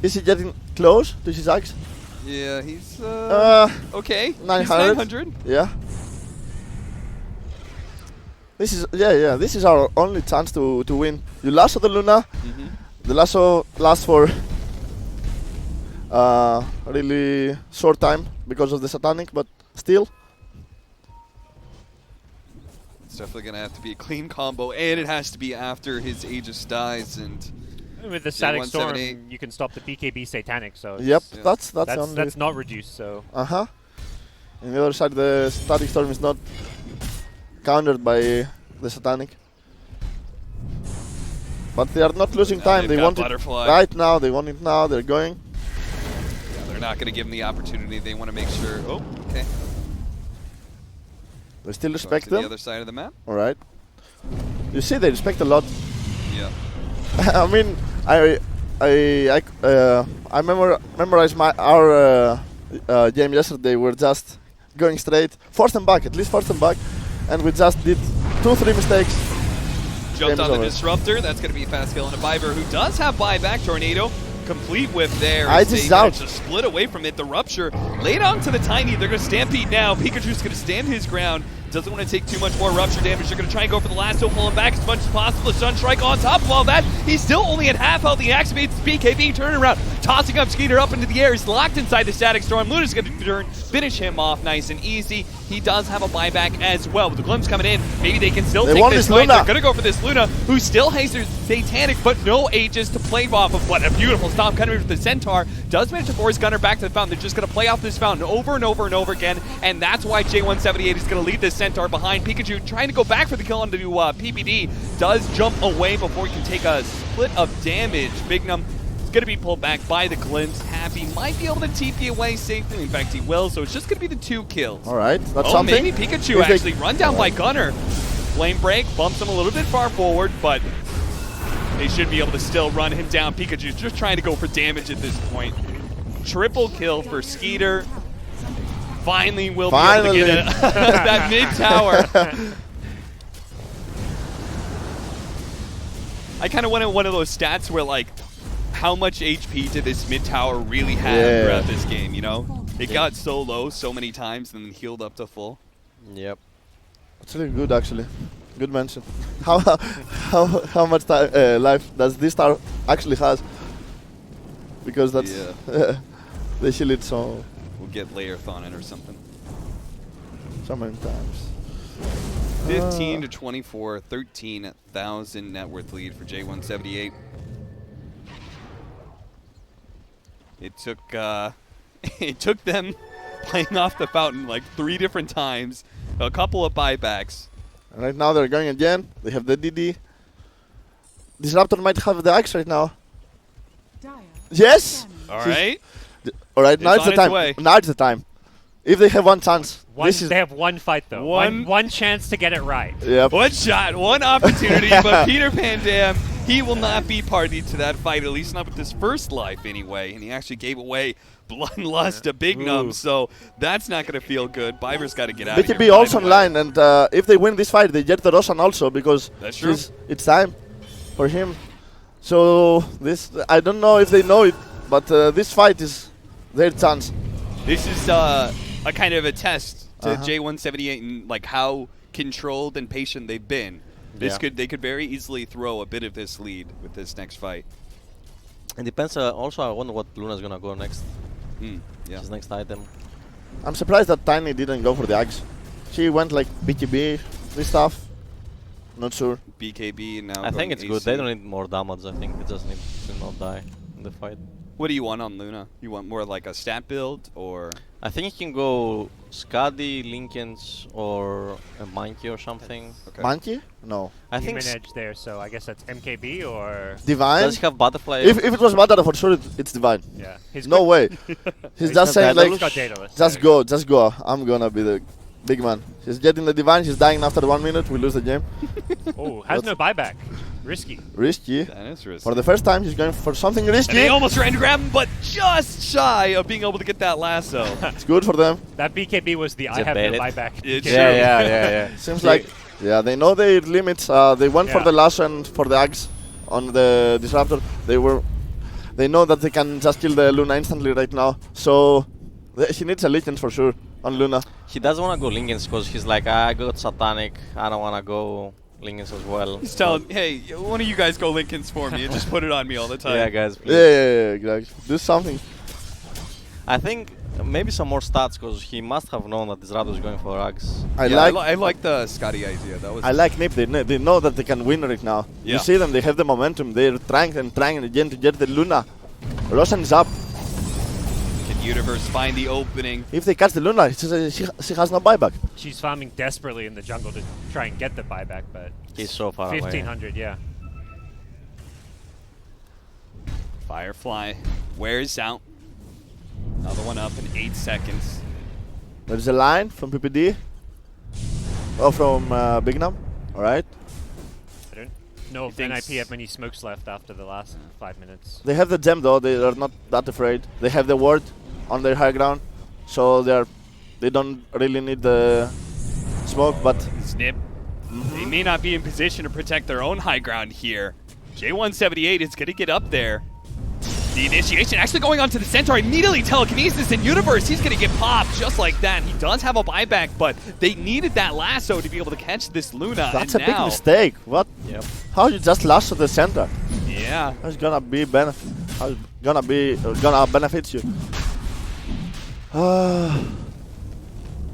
Speaker 1: Is he getting close to his Axe?
Speaker 2: Yeah, he's okay.
Speaker 1: 900.
Speaker 2: He's 900.
Speaker 1: Yeah. This is This is our only chance to win. You lasso the Luna. The lasso lasts for really short time because of the satanic, but still.
Speaker 2: It's definitely gonna have to be a clean combo, and it has to be after his Aegis dies. And
Speaker 3: With the Static Storm,
Speaker 2: 178.
Speaker 3: you can stop the BKB Satanic, so
Speaker 1: Yep,
Speaker 2: Yeah.
Speaker 1: that's the only.
Speaker 3: that's not reduced. So
Speaker 1: On the other side, the static storm is not countered by the satanic. But they are not losing
Speaker 2: Now
Speaker 1: time.
Speaker 2: they've
Speaker 1: They
Speaker 2: got
Speaker 1: want
Speaker 2: Butterfly.
Speaker 1: it right now. They want it now. They're going.
Speaker 2: yeah, they're not gonna give him the opportunity. They want to make sure. Oh, okay.
Speaker 1: They still
Speaker 2: Going
Speaker 1: respect
Speaker 2: to the
Speaker 1: them.
Speaker 2: other side of the map.
Speaker 1: All right. You see, they respect a lot.
Speaker 2: Yeah.
Speaker 1: I mean, I memorized our game yesterday. We're just going straight, force them back, at least force them back, and we just did 2-3 mistakes.
Speaker 2: Jumped
Speaker 1: Game's
Speaker 2: on the
Speaker 1: over.
Speaker 2: Disruptor. That's going to be a fast kill on a Viver, who does have buyback. Tornado, complete whip there.
Speaker 1: I
Speaker 2: as
Speaker 1: just
Speaker 2: they
Speaker 1: out.
Speaker 2: manage to split away from it. The Rupture laid onto the Tiny. They're going to stampede now. Pikachu's going to stand his ground. Doesn't want to take too much more Rupture damage. They're going to try and go for the lasso, pulling back as much as possible. The Sunstrike on top of all that. He's still only at half health. He activates his BKB, turning around, tossing up Skeeter up into the air. He's locked inside the Static Storm. Luna's going to finish him off nice and easy. He does have a buyback as well. With the glimpse coming in, maybe they can still
Speaker 1: They
Speaker 2: take
Speaker 1: want
Speaker 2: this
Speaker 1: this
Speaker 2: fight.
Speaker 1: Luna.
Speaker 2: They're going to go for this Luna, who still has her Satanic, but no Aegis to play off of. What a beautiful stop coming with the Centaur. Does manage to force Gunner back to the fountain. They're just going to play off this fountain over and over and over again, and that's why J178 is going to lead this Centaur behind. Pikachu trying to go back for the kill onto PPD. Does jump away before he can take a split of damage. Bignum is going to be pulled back by the glimpse. Happy might be able to TP away safely. In fact, he will, so it's just going to be the 2 kills.
Speaker 1: All right, that's
Speaker 2: Oh,
Speaker 1: something.
Speaker 2: maybe Pikachu
Speaker 1: If they-
Speaker 2: actually run down by Gunner. Flame Break bumps him a little bit far forward, but they should be able to still run him down. Pikachu's just trying to go for damage at this point. Triple kill for Skeeter. Finally will be able to get that mid tower. I kind of wanted one of those stats where, like, how much HP did this mid tower really have
Speaker 1: Yeah.
Speaker 2: throughout this game, you know? It got so low so many times and then healed up to full.
Speaker 4: Yep.
Speaker 1: It's really good, actually. Good mention. How much life does this star actually has? Because that's they heal it so
Speaker 2: We'll get Layerthon in or something.
Speaker 1: many times.
Speaker 2: 15 to 24, 13,000 net worth lead for J178. It took it took them playing off the fountain like 3 different times, a couple of buybacks.
Speaker 1: And right now they're going again. They have the DD. Disruptor might have the axe right now.
Speaker 5: Dire.
Speaker 1: Yes.
Speaker 2: All right.
Speaker 1: All right. Now
Speaker 2: It's
Speaker 1: it's the
Speaker 2: on its
Speaker 1: time.
Speaker 2: way.
Speaker 1: Now it's the time. If they have one chance, this is
Speaker 3: They have one fight though. One chance to get it right.
Speaker 1: yep.
Speaker 2: One shot, one opportunity, but Peter Pan Dam, he will not be party to that fight, at least not with his first life anyway. And he actually gave away Bloodlust, a big num, so that's not going to feel good. Biver's got to get out of here.
Speaker 1: BKB also online, and if they win this fight, they get the Roshan also because
Speaker 2: That's true.
Speaker 1: it's time for him. So this, I don't know if they know it, but this fight is their chance.
Speaker 2: This is a kind of a test to
Speaker 1: Uh-huh.
Speaker 2: J178 and like how controlled and patient they've been. They could very easily throw a bit of this lead with this next fight.
Speaker 4: It depends. Also, I wonder what Luna's gonna go next.
Speaker 2: Yeah.
Speaker 4: His next item.
Speaker 1: I'm surprised that Tiny didn't go for the axe. She went like BKB, this stuff. Not sure.
Speaker 2: BKB and now.
Speaker 4: I think
Speaker 2: going
Speaker 4: it's good.
Speaker 2: AC.
Speaker 4: They don't need more damage. I think they just need to not die in the fight.
Speaker 2: What do you want on Luna? You want more like a stat build or?
Speaker 4: I think you can go Skadi, Lincolns, or a Monkey or something.
Speaker 2: Okay.
Speaker 1: Monkey? No.
Speaker 4: I think.
Speaker 3: Human edge there, so I guess that's MKB or
Speaker 1: Divine?
Speaker 4: Does he have Butterfly?
Speaker 1: If it was Madara, for sure it's Divine.
Speaker 3: yeah. His
Speaker 1: No way. He's just saying like,
Speaker 3: He's got Daedalus.
Speaker 1: just go, just go. I'm gonna be the big man. He's getting the Divine, he's dying after 1 minute, we lose the game.
Speaker 3: Oh, has no buyback. Risky.
Speaker 1: Risky.
Speaker 2: That is risky.
Speaker 1: For the first time, he's going for something
Speaker 2: And
Speaker 1: risky.
Speaker 2: they almost ran to grab him, but just shy of being able to get that lasso.
Speaker 1: It's good for them.
Speaker 3: That BKB was the I
Speaker 4: it
Speaker 3: have no
Speaker 4: baited?
Speaker 3: buyback.
Speaker 2: It's
Speaker 3: BKB.
Speaker 2: true.
Speaker 4: yeah.
Speaker 1: Seems like, yeah, they know their limits. They went for
Speaker 3: Yeah.
Speaker 1: the lasso and for the axe on the Disruptor. They know that they can just kill the Luna instantly right now. So he needs a Legend for sure on Luna.
Speaker 4: He doesn't want to go Lincolns because he's like, I got Satanic. I don't want to go Lincolns as well.
Speaker 2: He's telling, hey, one of you guys go Lincolns for me and just put it on me all the time.
Speaker 4: Yeah, guys. Please.
Speaker 1: Yeah, exactly. Do something.
Speaker 4: I think maybe some more stats because he must have known that Disruptor is going for Axe.
Speaker 1: I
Speaker 2: I like the Scotty idea. That was.
Speaker 1: I like Nip. They know that they can win right now.
Speaker 2: Yeah.
Speaker 1: You see them. They have the momentum. They're trying again to get the Luna. Roshan is up.
Speaker 2: Can Universe find the opening?
Speaker 1: If they catch the Luna, she has no buyback.
Speaker 3: She's farming desperately in the jungle to try and get the buyback, but
Speaker 4: He's so far away.
Speaker 3: 1500, yeah.
Speaker 2: Firefly wears out. Another one up in 8 seconds.
Speaker 1: There's a line from PPD. Oh, from Bignam. All right.
Speaker 3: I don't know if
Speaker 2: He
Speaker 3: NIP
Speaker 2: thinks-
Speaker 3: have many smokes left after the last 5 minutes.
Speaker 1: They have the gem though. They are not that afraid. They have the ward on their high ground, so they don't really need the smoke. But
Speaker 2: Snip. They may not be in position to protect their own high ground here. J178 is going to get up there. The initiation actually going onto the Centaur, immediately telekinesis in Universe. He's going to get popped just like that. He does have a buyback, but they needed that lasso to be able to catch this Luna.
Speaker 1: that's
Speaker 2: and
Speaker 1: a big
Speaker 2: now,
Speaker 1: mistake. What?
Speaker 4: Yep.
Speaker 1: How you just lasso the center?
Speaker 2: Yeah.
Speaker 1: How's gonna be benefit? How's gonna benefit you?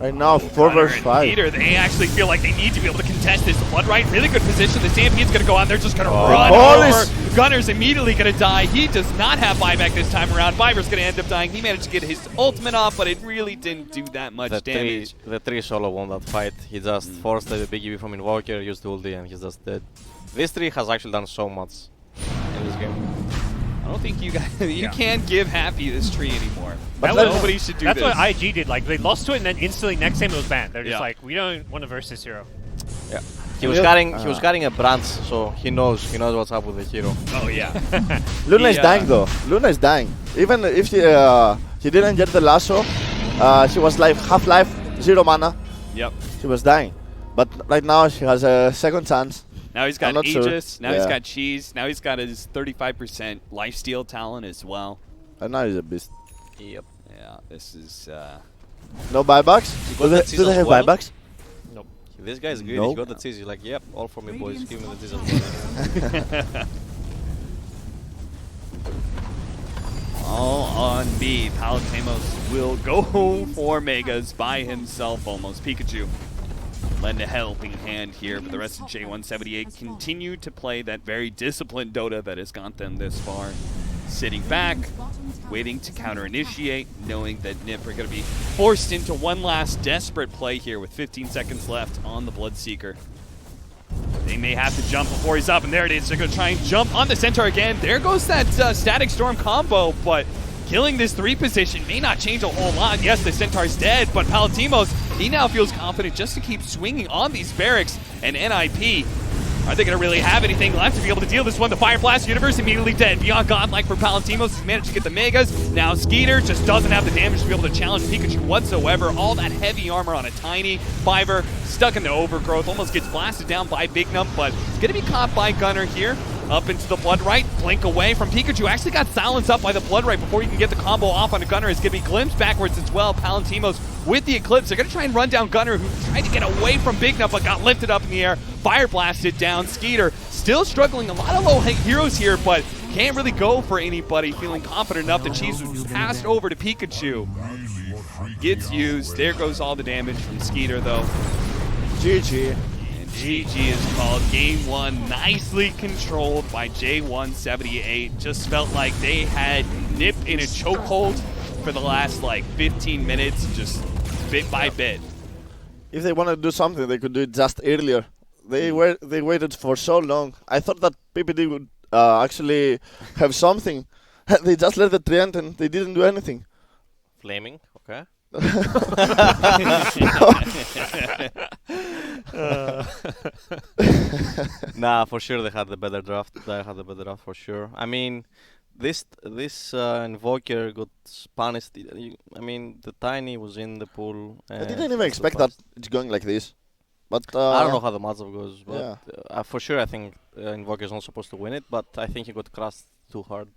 Speaker 1: Right now, 4
Speaker 2: Gunner
Speaker 1: versus
Speaker 2: and
Speaker 1: 5.
Speaker 2: Peter, they actually feel like they need to be able to contest this. Blood right, really good position. The Stampede's going to go out. They're just going to run over. Gunner's immediately going to die. He does not have buyback this time around. Viper's going to end up dying. He managed to get his ultimate off, but it really didn't do that much damage.
Speaker 4: The 3 solo won that fight. He just forced the big EV from Invoker, used ulti, and he's just dead. This 3 has actually done so much in this game.
Speaker 2: I don't think you guys, you can't give Happy this tree anymore.
Speaker 1: But
Speaker 2: Nobody should do
Speaker 3: That's
Speaker 2: this.
Speaker 3: what IG did. Like, they lost to it, and then instantly next game it was banned. They're just
Speaker 2: Yeah.
Speaker 3: like, we don't want to verse this hero.
Speaker 4: Yeah. He was carrying a branch, so he knows what's up with the hero.
Speaker 2: Oh yeah.
Speaker 1: Luna is
Speaker 2: Yeah.
Speaker 1: dying though. Luna is dying. Even if she didn't get the lasso, she was like half life, 0 mana.
Speaker 2: Yep.
Speaker 1: She was dying. But right now she has a second chance.
Speaker 2: Now he's
Speaker 1: I'm
Speaker 2: got
Speaker 1: not sure.
Speaker 2: Aegis. Now he's
Speaker 1: Yeah.
Speaker 2: got Cheese. Now he's got his 35% lifesteal talent as well.
Speaker 1: And now he's a beast.
Speaker 4: Yep.
Speaker 2: Yeah, this is.
Speaker 1: No buybacks?
Speaker 4: got that
Speaker 1: Do they have
Speaker 4: as well?
Speaker 1: buybacks?
Speaker 3: Nope.
Speaker 4: He This guy's greedy.
Speaker 1: Nope.
Speaker 4: He got the cheese. He's like, yep, all for me, boys. Give me the cheese. As
Speaker 2: All on B. Palatemos will go for Megas by himself almost. Pikachu lend a helping hand here, but the rest of J178 continue to play that very disciplined Dota that has got them this far. Sitting back, waiting to counter-initiate, knowing that NiP are going to be forced into one last desperate play here with 15 seconds left on the Bloodseeker. They may have to jump before he's up, and there it is. They're going to try and jump on the Centaur again. There goes that Static Storm combo, but killing this 3 position may not change a whole lot. Yes, the Centaur's dead, but Palatemos, he now feels confident just to keep swinging on these barracks. And NIP, are they going to really have anything left to be able to deal this one? The Fire Blast Universe immediately dead. Beyond Godlike for Palatemos. He's managed to get the Megas. Now Skeeter just doesn't have the damage to be able to challenge Pikachu whatsoever. All that heavy armor on a tiny Fiver. Stuck in the Overgrowth. Almost gets blasted down by Big Num, but it's going to be caught by Gunner here. Up into the Blood Right. Blink away from Pikachu. Actually got silenced up by the Blood Right before he can get the combo off on a Gunner. It's going to be glimpsed backwards as well. Palatemos with the Eclipse. They're going to try and run down Gunner, who tried to get away from Big Num, but got lifted up in the air. Fire blasted down. Skeeter still struggling. A lot of low heroes here, but can't really go for anybody. Feeling confident enough. The cheese was passed over to Pikachu. Gets used. There goes all the damage from Skeeter, though.
Speaker 1: GG.
Speaker 2: And GG is called. Game 1 nicely controlled by J178. Just felt like they had NiP in a chokehold for the last like 15 minutes, just bit by bit.
Speaker 1: If they wanted to do something, they could do it just earlier. They waited for so long. I thought that PPD would actually have something. They just let the tree end and they didn't do anything.
Speaker 4: Flaming, okay. Nah, for sure they had the better draft. They had the better draft for sure. I mean, this Invoker got punished. I mean, the Tiny was in the pool.
Speaker 1: I didn't even expect that it's going like this. But
Speaker 4: I don't know how the matchup goes, but
Speaker 1: yeah.
Speaker 4: for sure I think Invoker is not supposed to win it. But I think he got crushed too hard.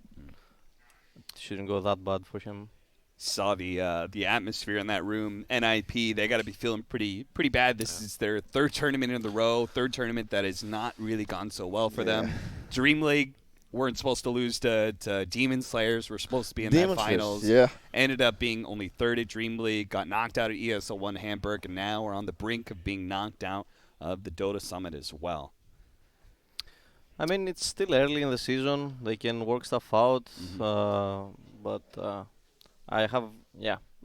Speaker 4: It shouldn't go that bad for him.
Speaker 2: Saw the atmosphere in that room. NIP, they got to be feeling pretty bad. This is their 3rd tournament in a row, 3rd tournament that has not really gone so well for them. Dream League weren't supposed to lose to Demon Slayers. We're supposed to be in that finals.
Speaker 1: Yeah.
Speaker 2: Ended up being only 3rd at Dream League. Got knocked out at ESL1 Hamburg, and now we're on the brink of being knocked out of the Dota Summit as well.
Speaker 4: I mean, it's still early in the season. They can work stuff out, but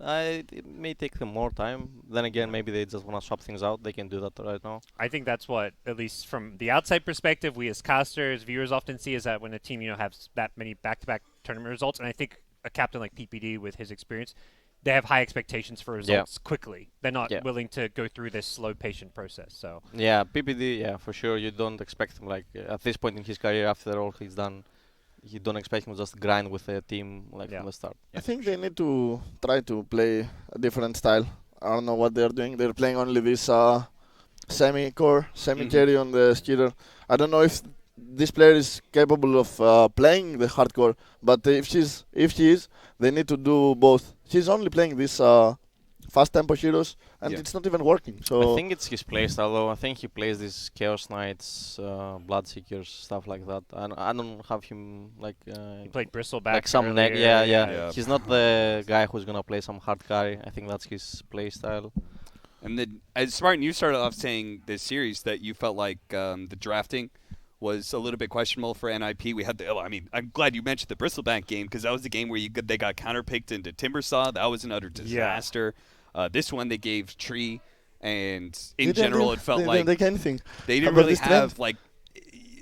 Speaker 4: it may take them more time. Then again, maybe they just want to swap things out. They can do that right now.
Speaker 3: I think that's what, at least from the outside perspective, we as casters, viewers often see is that when a team, has that many back-to-back tournament results, and I think a captain like PPD with his experience, they have high expectations for results quickly. They're not willing to go through this slow, patient process. So
Speaker 4: yeah, PPD, for sure. You don't expect him at this point in his career, after all he's done. You don't expect him to just grind with a team from the start.
Speaker 1: I think they need to try to play a different style. I don't know what they're doing. They're playing only this semi-core, semi-carry on the Skeeter. I don't know if this player is capable of playing the hardcore, but if she is, they need to do both. She's only playing this fast tempo heroes, and it's not even working. So
Speaker 4: I think it's his playstyle, though. I think he plays these Chaos Knights, Bloodseekers, stuff like that. And I don't have him
Speaker 3: he played Bristleback.
Speaker 4: like some neck.
Speaker 3: earlier.
Speaker 4: Yeah. He's not the guy who's gonna play some hard carry. I think that's his playstyle.
Speaker 2: And then, as Spartan, you started off saying this series that you felt like the drafting was a little bit questionable for NIP. We had I'm glad you mentioned the Bristleback game, because that was the game where they got counterpicked into Timbersaw. That was an utter disaster. This one they gave Tree, and in general it felt like
Speaker 1: they anything.
Speaker 2: They didn't really have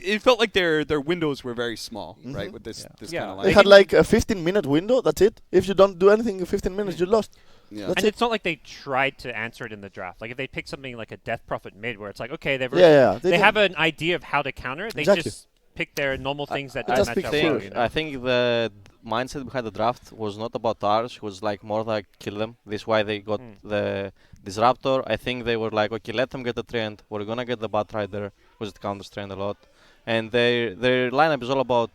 Speaker 2: it felt like their windows were very small, right? With this kind of line.
Speaker 1: They had like a 15-minute window. That's it. If you don't do anything in 15 minutes, you lost.
Speaker 2: Yeah.
Speaker 3: And it's not like they tried to answer it in the draft. Like if they pick something like a Death Prophet mid, where it's like, okay, they have an idea of how to counter it. They just pick their normal things that don't match up well.
Speaker 4: I think the mindset behind the draft was not about ours. It was more like kill them. This is why they got the Disruptor. I think they were like, okay, let them get the trend. We're gonna get the Bat Rider, because it counters trend a lot. And their lineup is all about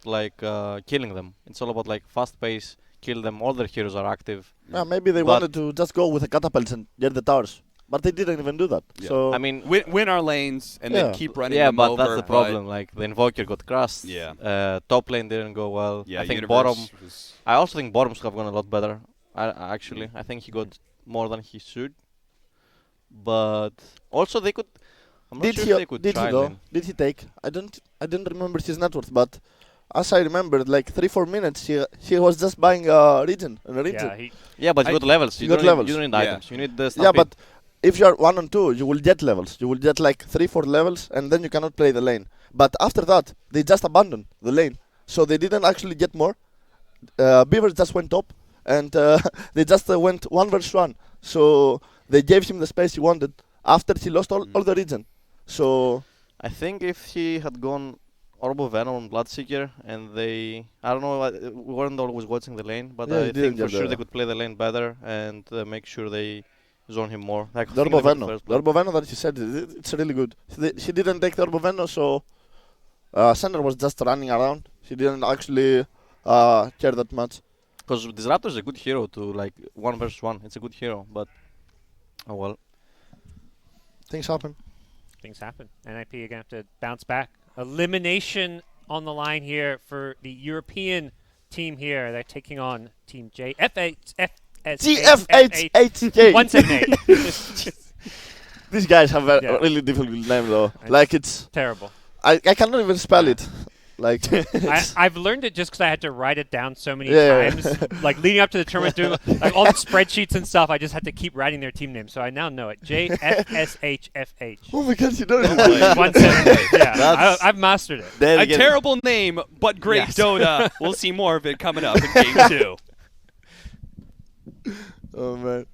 Speaker 4: killing them. It's all about fast pace, kill them. All their heroes are active.
Speaker 1: Maybe they wanted to just go with the catapults and get the towers. but they didn't even do that.
Speaker 2: Yeah.
Speaker 1: So
Speaker 4: I mean,
Speaker 2: Win our lanes and
Speaker 1: Yeah.
Speaker 2: then keep running
Speaker 4: yeah,
Speaker 2: them
Speaker 4: but
Speaker 2: over.
Speaker 4: that's the problem. Like the Invoker got crushed.
Speaker 2: Yeah.
Speaker 4: Top lane didn't go well.
Speaker 2: Yeah,
Speaker 4: I think
Speaker 2: Universe
Speaker 4: bottom.
Speaker 2: was-
Speaker 4: I also think bottoms have gone a lot better. Actually, I think he got more than he should. But also they could. I'm not
Speaker 1: did
Speaker 4: sure
Speaker 1: he?
Speaker 4: if they could
Speaker 1: Did
Speaker 4: try
Speaker 1: he though?
Speaker 4: lane.
Speaker 1: Did he take? I didn't remember his net worth, but as I remembered, like 3-4 minutes, he was just buying a region and a region.
Speaker 3: Yeah, he,
Speaker 4: Yeah, but you
Speaker 2: I-
Speaker 4: got levels.
Speaker 1: you
Speaker 4: You
Speaker 1: got
Speaker 4: don't need,
Speaker 1: levels.
Speaker 4: you don't need
Speaker 2: Yeah.
Speaker 4: items. You need the
Speaker 1: Yeah,
Speaker 4: stampede.
Speaker 1: but if you are 1 and 2, you will get levels. You will get like 3-4 levels, and then you cannot play the lane. But after that, they just abandoned the lane, so they didn't actually get more. Beavers just went top, and they just went 1 versus 1. So they gave him the space he wanted after he lost all the region. So
Speaker 4: I think if he had gone Orbo Venom and Bloodseeker and they, I don't know, we weren't always watching the lane, but
Speaker 1: Yeah, he
Speaker 4: I
Speaker 1: didn't
Speaker 4: think
Speaker 1: get
Speaker 4: for sure
Speaker 1: the-
Speaker 4: they could play the lane better and make sure they zone him more. Like, I
Speaker 1: the
Speaker 4: think they got
Speaker 1: Orboveno,
Speaker 4: first
Speaker 1: the
Speaker 4: blood.
Speaker 1: Orboveno that he said, it's really good. He didn't take the Orboveno, so Sender was just running around. He didn't actually care that much.
Speaker 4: Because Disruptor is a good hero to like 1 versus 1. It's a good hero, but oh well.
Speaker 1: Things happen.
Speaker 3: things happen. NIP are gonna have to bounce back. Elimination on the line here for the European team here. They're taking on Team jfshfh178.
Speaker 1: GFHHK. These guys have a
Speaker 3: Yeah.
Speaker 1: really difficult name though.
Speaker 3: It's
Speaker 1: Like it's,
Speaker 3: terrible.
Speaker 1: I cannot even spell it. Like
Speaker 3: I've learned it just because I had to write it down so many
Speaker 1: Yeah.
Speaker 3: times. Like leading up to the tournament, doing like all the spreadsheets and stuff. I just had to keep writing their team name, so I now know it. jfshfh.
Speaker 1: oh my god, you don't
Speaker 2: Boy.
Speaker 3: 178. Yeah,
Speaker 4: That's-
Speaker 3: I've mastered it.
Speaker 4: Then
Speaker 2: A
Speaker 4: again-
Speaker 2: terrible name, but great
Speaker 3: Yes.
Speaker 2: Dota. We'll see more of it coming up in Game 2.
Speaker 1: Oh man.